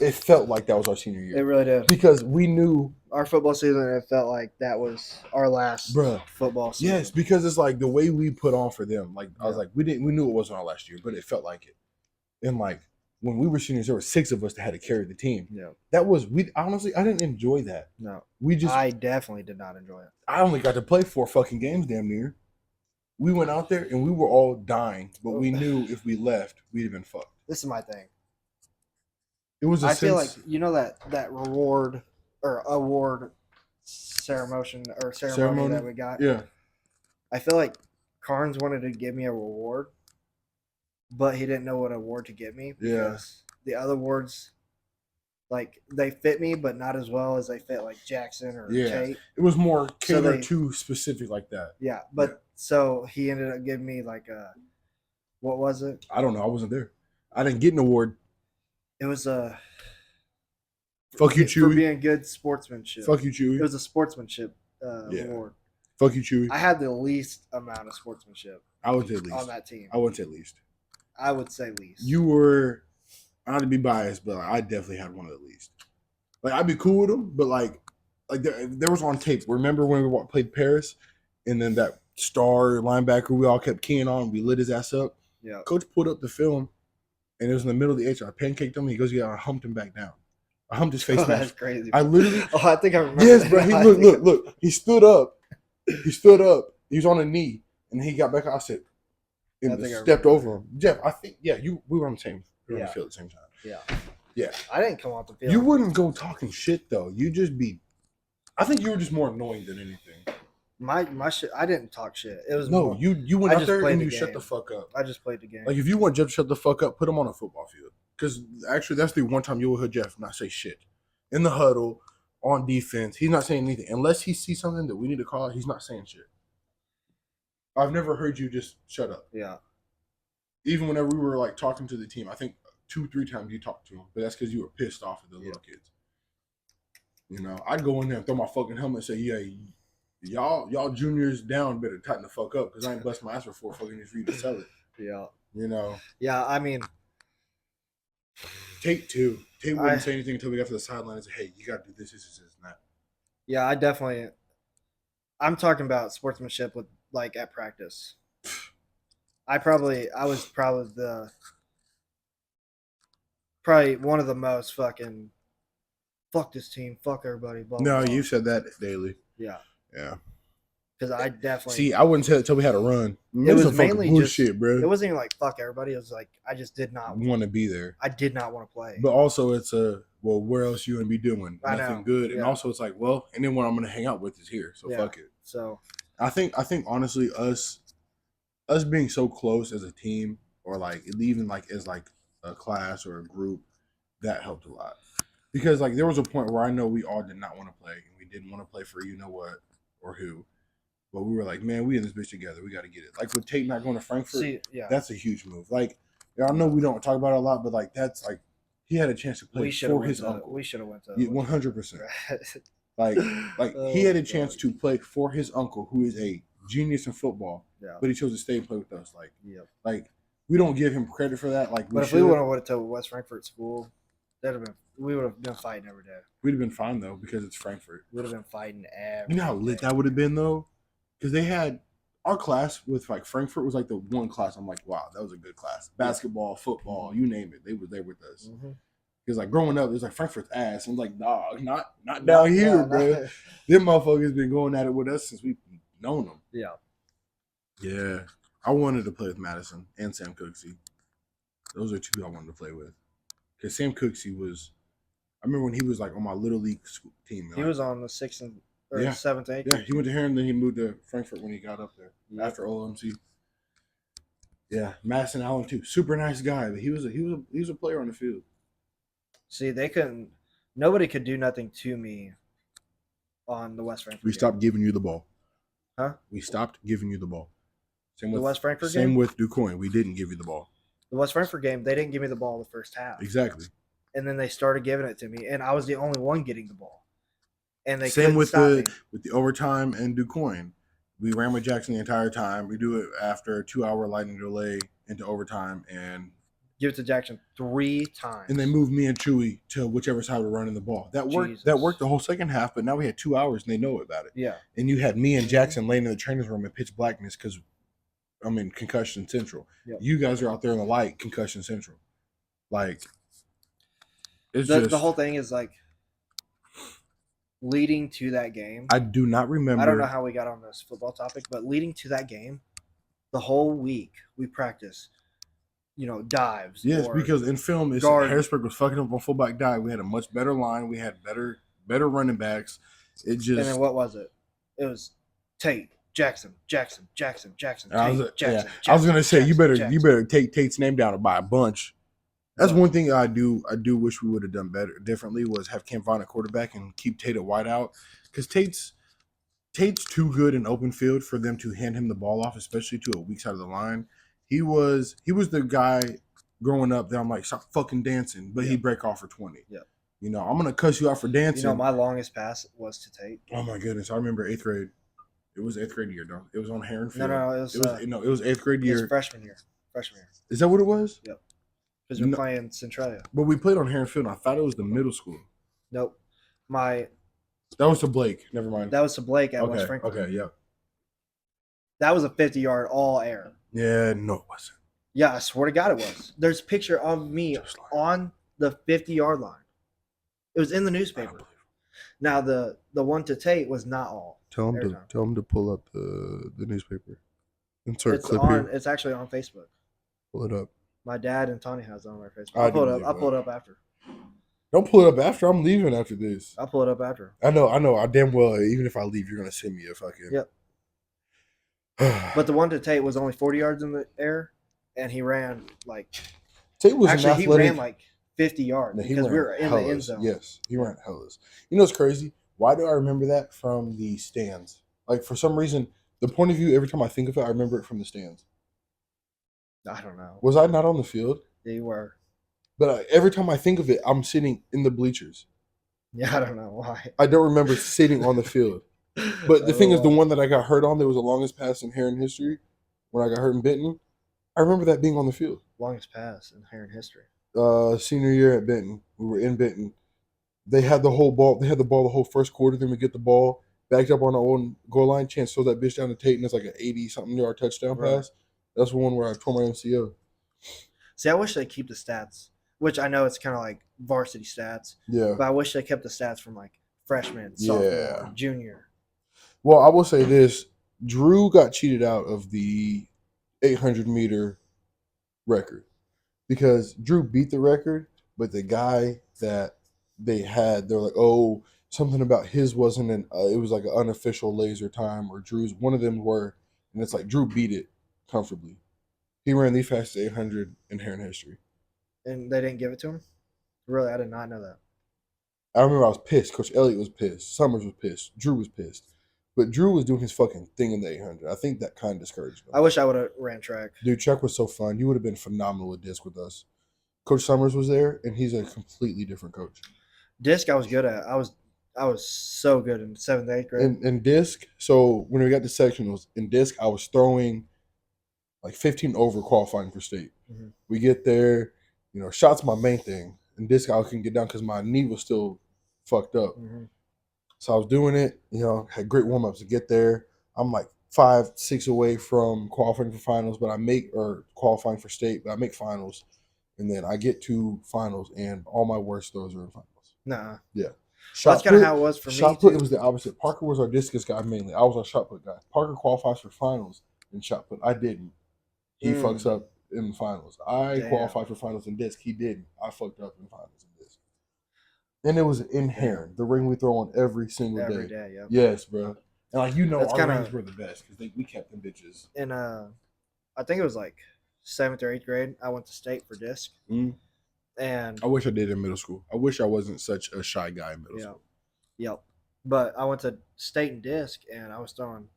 It felt like that was our senior year. It really did. Because we knew Our football season, it felt like that was our last football season. Yes, because it's like the way we put on for them. Like, I was Yeah. like, we knew it wasn't our last year, but it felt like it. And like, when we were seniors, there were 6 of us that had to carry the team. Yeah. That was, honestly, I didn't enjoy that. No. I I definitely did not enjoy it. I only got to play 4 fucking games damn near. We went out there and we were all dying, but we knew if we left, we'd have been fucked. This is my thing. It was I feel like, you know, that reward or award ceremony that we got? Yeah. I feel like Carnes wanted to give me a reward, but he didn't know what award to give me because the other awards, like, they fit me, but not as well as they fit like Jackson or Tate. It was more catered to specific like that. Yeah, but so he ended up giving me like what was it? I don't know. I wasn't there. I didn't get an award. It was a fuck you, Chewy. For being good sportsmanship. Fuck you, Chewy. It was a sportsmanship award. Fuck you, Chewy. I had the least amount of sportsmanship. I would say least on that team. I would say least. I would say least. You were, not to be biased, but I definitely had one of the least. Like, I'd be cool with them, but like there was on tape. Remember when we played Paris, and then that star linebacker we all kept keying on, we lit his ass up. Yeah. Coach pulled up the film, and it was in the middle of the H. I pancaked him. He goes, "Yeah, I humped him back down. I humped his face." Oh, that's crazy. I literally. Oh, I think I remember. Yes, bro. He look. He stood up. He was on a knee, and he got back. I said, and stepped over him. Jeff, I think, we were on the same. We were on the field at the same time. Yeah. I didn't come off the field. You wouldn't go talking shit though. You just be. I think you were just more annoying than anything. My shit. I didn't talk shit. It was no. You went out there and you shut the fuck up. I just played the game. Like, if you want Jeff to shut the fuck up, put him on a football field. Because actually, that's the one time you will hear Jeff not say shit in the huddle on defense. He's not saying anything unless he sees something that we need to call. He's not saying shit. I've never heard you just shut up. Yeah. Even whenever we were like talking to the team, I think 2-3 times you talked to them, but that's because you were pissed off at the little kids. You know, I'd go in there and throw my fucking helmet and say, "Yeah, y'all juniors down better tighten the fuck up because I ain't bust my ass for 4 fucking years for you to sell it." Yeah. You know. Yeah, I mean, Tate too. Tate wouldn't say anything until we got to the sideline and said, "Hey, you got to do this, and that." Yeah, I'm talking about sportsmanship with, like, at practice. I was probably one of the most fucking fuck this team, fuck everybody. Blah, No, blah. you said that daily. Yeah. Yeah. Because I definitely see. I wouldn't tell it until we had a run. It was mainly bullshit, just, bro. It wasn't even like fuck everybody. It was like I just did not want to be there. I did not want to play. But also, it's where else you gonna be doing? Nothing good. Yeah. And also, it's like, well, anyone I'm gonna hang out with is here, so fuck it. So I think honestly, us being so close as a team, or like even like as like a class or a group, that helped a lot. Because like there was a point where I know we all did not want to play, and we didn't want to play for you know what or who, but we were like, man, we in this bitch together. We got to get it. Like with Tate not going to Frankfurt, that's a huge move. Like, I know we don't talk about it a lot, but like that's like he had a chance to play for his uncle. We should have went to 100%. Like he had a chance to play for his uncle, who is a genius in football. Yeah. But he chose to stay and play with us. Like we don't give him credit for that. Like, but if we would have went to West Frankfurt school, we would have been fighting every day. We'd have been fine though because it's Frankfurt. We would have been fighting every. You know how lit that would have been though, because they had our class with like Frankfurt was like the one class. I'm like, wow, that was a good class. Basketball, football, you name it, they were there with us. Because like growing up, it was like Frankfurt's ass. I'm like, dog, not down here, bro. Them motherfuckers been going at it with us since we've known them. Yeah. Yeah. I wanted to play with Madison and Sam Cooksey. Those are 2 I wanted to play with. Because Sam Cooksey was, I remember when he was like on my little league team. He was on the 6th and 7th, 8th. Yeah, he went to here and then he moved to Frankfurt when he got up there after OMC. Yeah, Madison Allen too, super nice guy, but he was a player on the field. See, nobody could do nothing to me on the West Frankfurt. We stopped giving you the ball. Huh? We stopped giving you the ball. Same with West Frankfurt game? Same with DuQuoin. We didn't give you the ball. The West Frankfurt game, they didn't give me the ball the first half. Exactly. And then they started giving it to me, and I was the only one getting the ball. and they Same couldn't with stop the me. overtime and DuQuoin. We ran with Jackson the entire time. We do it after a 2 hour lightning delay into overtime, and Give it to Jackson 3 times. they moved me and Chewy to whichever side we're running the ball. That worked. That Jesus. worked the whole second half, but now we had 2 hours and they know about it. Yeah. And you had me and Mhm. Jackson laying in the trainer's room in pitch blackness because I'm in concussion central. Yep. You guys are out there in the light, concussion central. Like it's The just whole thing is like leading to that game. I do not remember. I don't know how we got on this football topic, but leading to that game, the whole week we practice, dives. Yes, or because in film, guard. Harrisburg was fucking up on fullback dive. We had a much better line. We had better running backs. It just And then what was it? It was Tate, Jackson, Jackson, Jackson, Jackson, Tate, I was Jackson, yeah. I was gonna say Jackson, you better take Tate's name down by a bunch. That's But- one thing I do wish we would have done better differently was have Cam Vaughn at quarterback and keep Tate at wide out because Tate's too good in open field for them to hand him the ball off, especially to a weak side of the line. He was the guy growing up that I'm like, stop fucking dancing, but Yeah. he'd break off for 20. Yeah. I'm gonna cuss you out for dancing. my longest pass was to Tate. Oh my goodness, I remember 8th grade. It was 8th grade year, though. It was on Heron Field. No, it was 8th grade it year. was freshman year. Is that what it was? Yep. Because we're playing Centralia. But we played on Heron Field, and I thought it was the middle school. Nope. That was to Blake. Never mind. That was to Blake at West Franklin. Okay, yeah. That was a 50-yard all air. Yeah, no, it wasn't. Yeah, I swear to God it was. There's a picture of me on the 50-yard line. It was in the newspaper. Now the one to Tate was not all. Tell him to pull up the newspaper. Insert It's clip on. here. It's actually on Facebook. Pull it up. My dad and Tony has it on their Facebook. I I'll pull it do up. believe I'll pull it up after. Don't pull it up after. I'm leaving after this. I'll pull it up after. I know. I damn well. Even if I leave, you're gonna send me a fucking. Yep. But the one to Tate was only 40 yards in the air, and he ran like. Tate was Actually, an he athletic. ran like 50 yards No, he because we ran were in the end hellas. zone. Yes, he ran hellas. You know what's crazy? Why do I remember that from the stands? Like for some reason, the point of view every time I think of it, I remember it from the stands. I don't know. Was I not on the field? Yeah, you were. But every time I think of it, I'm sitting in the bleachers. Yeah, I don't know why. I don't remember sitting on the field. But the thing is, the one that I got hurt on, that was the longest pass in Heron history, when I got hurt in Benton, I remember that being on the field. Longest pass in Heron history. Senior year at Benton, we were in Benton. They had the whole ball. They had the ball the whole first quarter. Then we get the ball backed up on our own goal line. Chance throw that bitch down to Tate, and it's like an 80-something yard touchdown pass. That's the one where I tore my MCL. See, I wish they keep the stats, which I know it's kind of like varsity stats. Yeah. But I wish they kept the stats from like freshman, sophomore, junior. Well, I will say this: Drew got cheated out of the 800-meter record because Drew beat the record, but the guy that they had, they're like, oh, something about his wasn't it was like an unofficial laser time, or Drew's, one of them were, and it's like Drew beat it comfortably. He ran the fastest 800 in Heron history. And they didn't give it to him? Really, I did not know that. I remember I was pissed. Coach Elliott was pissed. Summers was pissed. Drew was pissed. But Drew was doing his fucking thing in the 800. I think that kind of discouraged him. I wish I would have ran track. Dude, Chuck was so fun. You would have been phenomenal with disc with us. Coach Summers was there, and he's a completely different coach. Disc, I was good at. I was so good in 7th, 8th grade. In disc, so when we got to sectionals, in disc, I was throwing like 15 over qualifying for state. Mhm. We get there, shots my main thing. In disc, I couldn't get down because my knee was still fucked up. Mm-hmm. So I was doing it, had great warm-ups to get there. I'm like 5, 6 away from qualifying for finals, or qualifying for state, but I make finals. And then I get to finals, and all my worst throws are in finals. Nah. Yeah. Well, that's kind of how it was for me, Shot put, too. it was the opposite. Parker was our discus guy mainly. I was our shot put guy. Parker qualifies for finals in shot put. I didn't. He fucks up in the finals. I qualified for finals in disc. He didn't. I fucked up in finals in disc. And it was in Heron, the ring we throw on every single day. Every day, yeah. Yes, bro. And That's our rings were the best because we kept them bitches. In I think it was like 7th or 8th grade, I went to state for disc. Mm. And I wish I did in middle school. I wish I wasn't such a shy guy in middle school. Yep. But I went to state and disc, and I was throwing,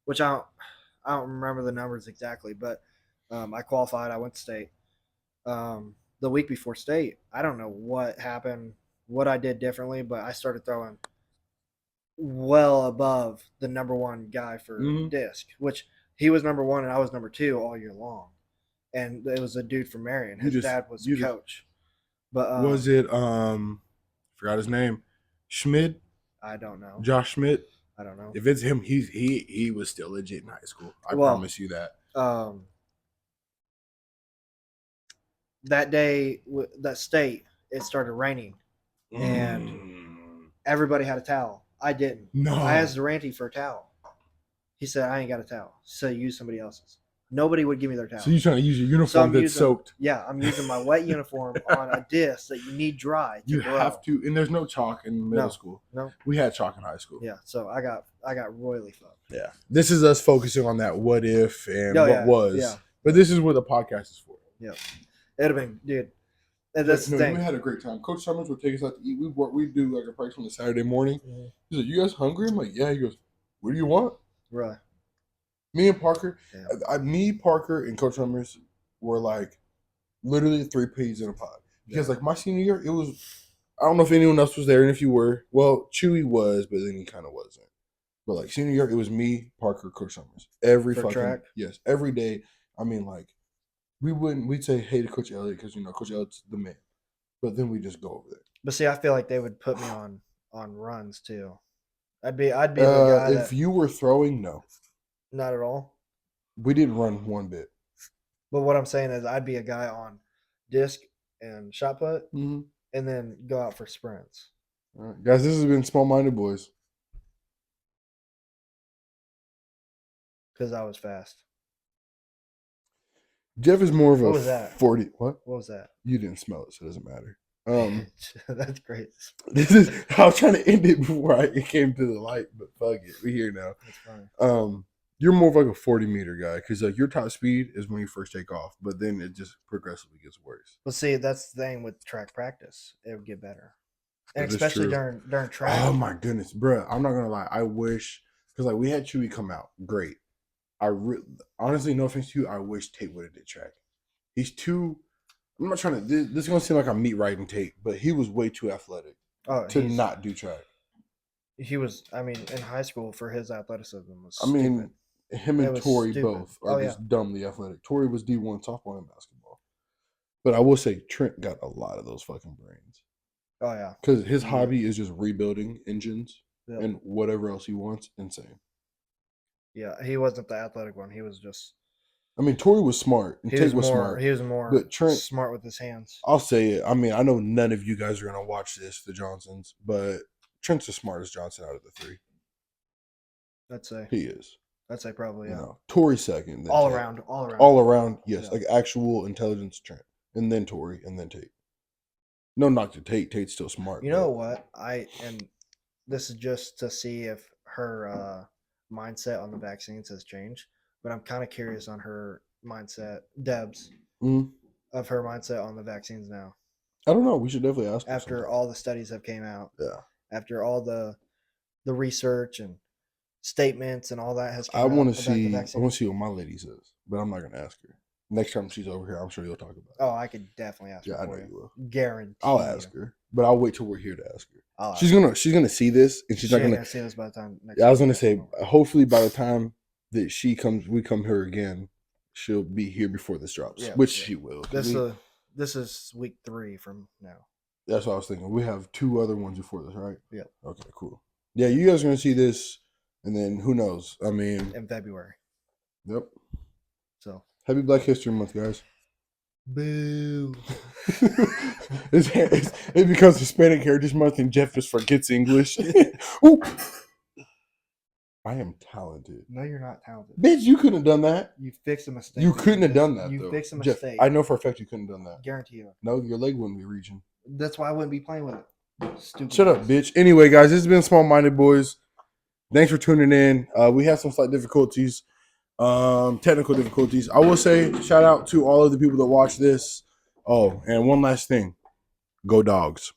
which I don't remember the numbers exactly, but I qualified. I went to state. The week before state, I don't know what happened, what I did differently, but I started throwing well above the number one guy for Mhm. disc, which he was number one and I was number two all year long. And it was a dude from Marion. His dad was coach. But was it forgot his name, Schmidt, I don't know. Josh Schmidt. I don't know. If it's him, he was still legit in high school. I Well, promise you that. That day, that state, it started raining, and everybody had a towel. I didn't. No. I asked Durante for a towel. He said, I ain't got a towel. So use somebody else's. Nobody would give me their towel. So you're trying to use your uniform that's soaked. Yeah, I'm using my wet uniform on a disc that you need dry to You grow. have to, and there's no chalk in middle school. No. We had chalk in high school. Yeah, so I got royally fucked. Yeah. This is us focusing on that what if and what was. Yeah. But this is what the podcast is for. Yeah. It'd have been, dude. That's the thing. We had a great time. Coach Summers would take us out to eat. We do like a practice on a Saturday morning. Mm-hmm. He's like, "You guys hungry?" I'm like, "Yeah." He goes, "What do you want?" Right. Me and Parker, Yeah. me, Parker, and Coach Summers were like literally 3 peas in a pod. Because like my senior year, it was, I don't know if anyone else was there, and if you were, well, Chewy was, but then he kind of wasn't. But like senior year, it was me, Parker, Coach Summers. Every For fucking track? Yes, every day. I mean, like we'd say hey to Coach Elliott because Coach Elliott's the man. But then we just go over there. But see, I feel like they would put me on runs too. I'd be the guy if you were throwing, no, not at all. We didn't run one bit. But what I'm saying is, I'd be a guy on disc and shot put, Mm-hmm. and then go out for sprints. All right, guys, this has been Small Minded Boys. Because I was fast. Jeff is more of What a was that? 40. What? What was that? You didn't smell it, so it doesn't matter. That's great. This is, I was trying to end it before it came to the light, but fuck it, we're here now. That's funny. You're more of like a 40-meter guy because like your top speed is when you first take off, but then it just progressively gets worse. Well, see, that's the thing with track practice; it would get better, and That is especially true. during track. Oh my goodness, bro! I'm not gonna lie. I wish because like we had Chewy come out, great. Honestly, no offense to you, I wish Tate would have did track. He's too. I'm not trying to. This is gonna seem like I'm meat riding Tate, but he was way too athletic to not do track. He was. I mean, in high school for his athleticism was. I mean, him and Tori both are just dumbly athletic. Tori was D1 softball and basketball, but I will say Trent got a lot of those fucking brains. Oh yeah, because his hobby is just rebuilding engines and whatever else he wants. Insane. Yeah, he wasn't the athletic one. He was just. I mean, Tori was smart and Tate was smart. He was more but Trent, smart with his hands. I'll say it. I mean, I know none of you guys are going to watch this, the Johnsons, but Trent's the smartest Johnson out of the three. I'd say. He is. I'd say probably, yeah. Tori second. Then all Tate. around. All around, yes. Yeah. Like actual intelligence, Trent. And then Tori, and then Tate. No knock to Tate. Tate's still smart. You know what? And this is just to see if her mindset on the vaccines has changed. But I'm kind of curious on her mindset, Deb's, of her mindset on the vaccines now. I don't know. We should definitely ask her after all the studies have came out. Yeah. After all the research and statements and all that has come out. I want to see what my lady says, but I'm not going to ask her. Next time she's over here, I'm sure you'll talk about it. Oh, I could definitely ask her. Yeah, I know you will. Guarantee. I'll ask her, but I'll wait till we're here to ask her. She's gonna see this, and she's not gonna see this by the time. I was gonna say, hopefully by the time that we come here again, she'll be here before this drops, which she will. This is week 3 from now. That's what I was thinking. We have 2 other ones before this, right? Yeah. Okay, cool. Yeah, you guys are gonna see this, and then who knows? I mean, in February. Yep. So happy Black History Month, guys. Boo. It becomes Hispanic Heritage Month, and Jeff just forgets English. Ooh. I am talented. No, you're not talented. Bitch, you couldn't have done that. You fixed a mistake. You couldn't have done that, You fixed a Jeff, mistake. I know for a fact you couldn't have done that. Guarantee you. No, your leg wouldn't be reaching. That's why I wouldn't be playing with it. Stupid. Shut up, bitch. Anyway, guys, this has been Small Minded Boys. Thanks for tuning in. We had some slight difficulties, technical difficulties. I will say, shout out to all of the people that watch this. Oh, and one last thing. Go Dogs.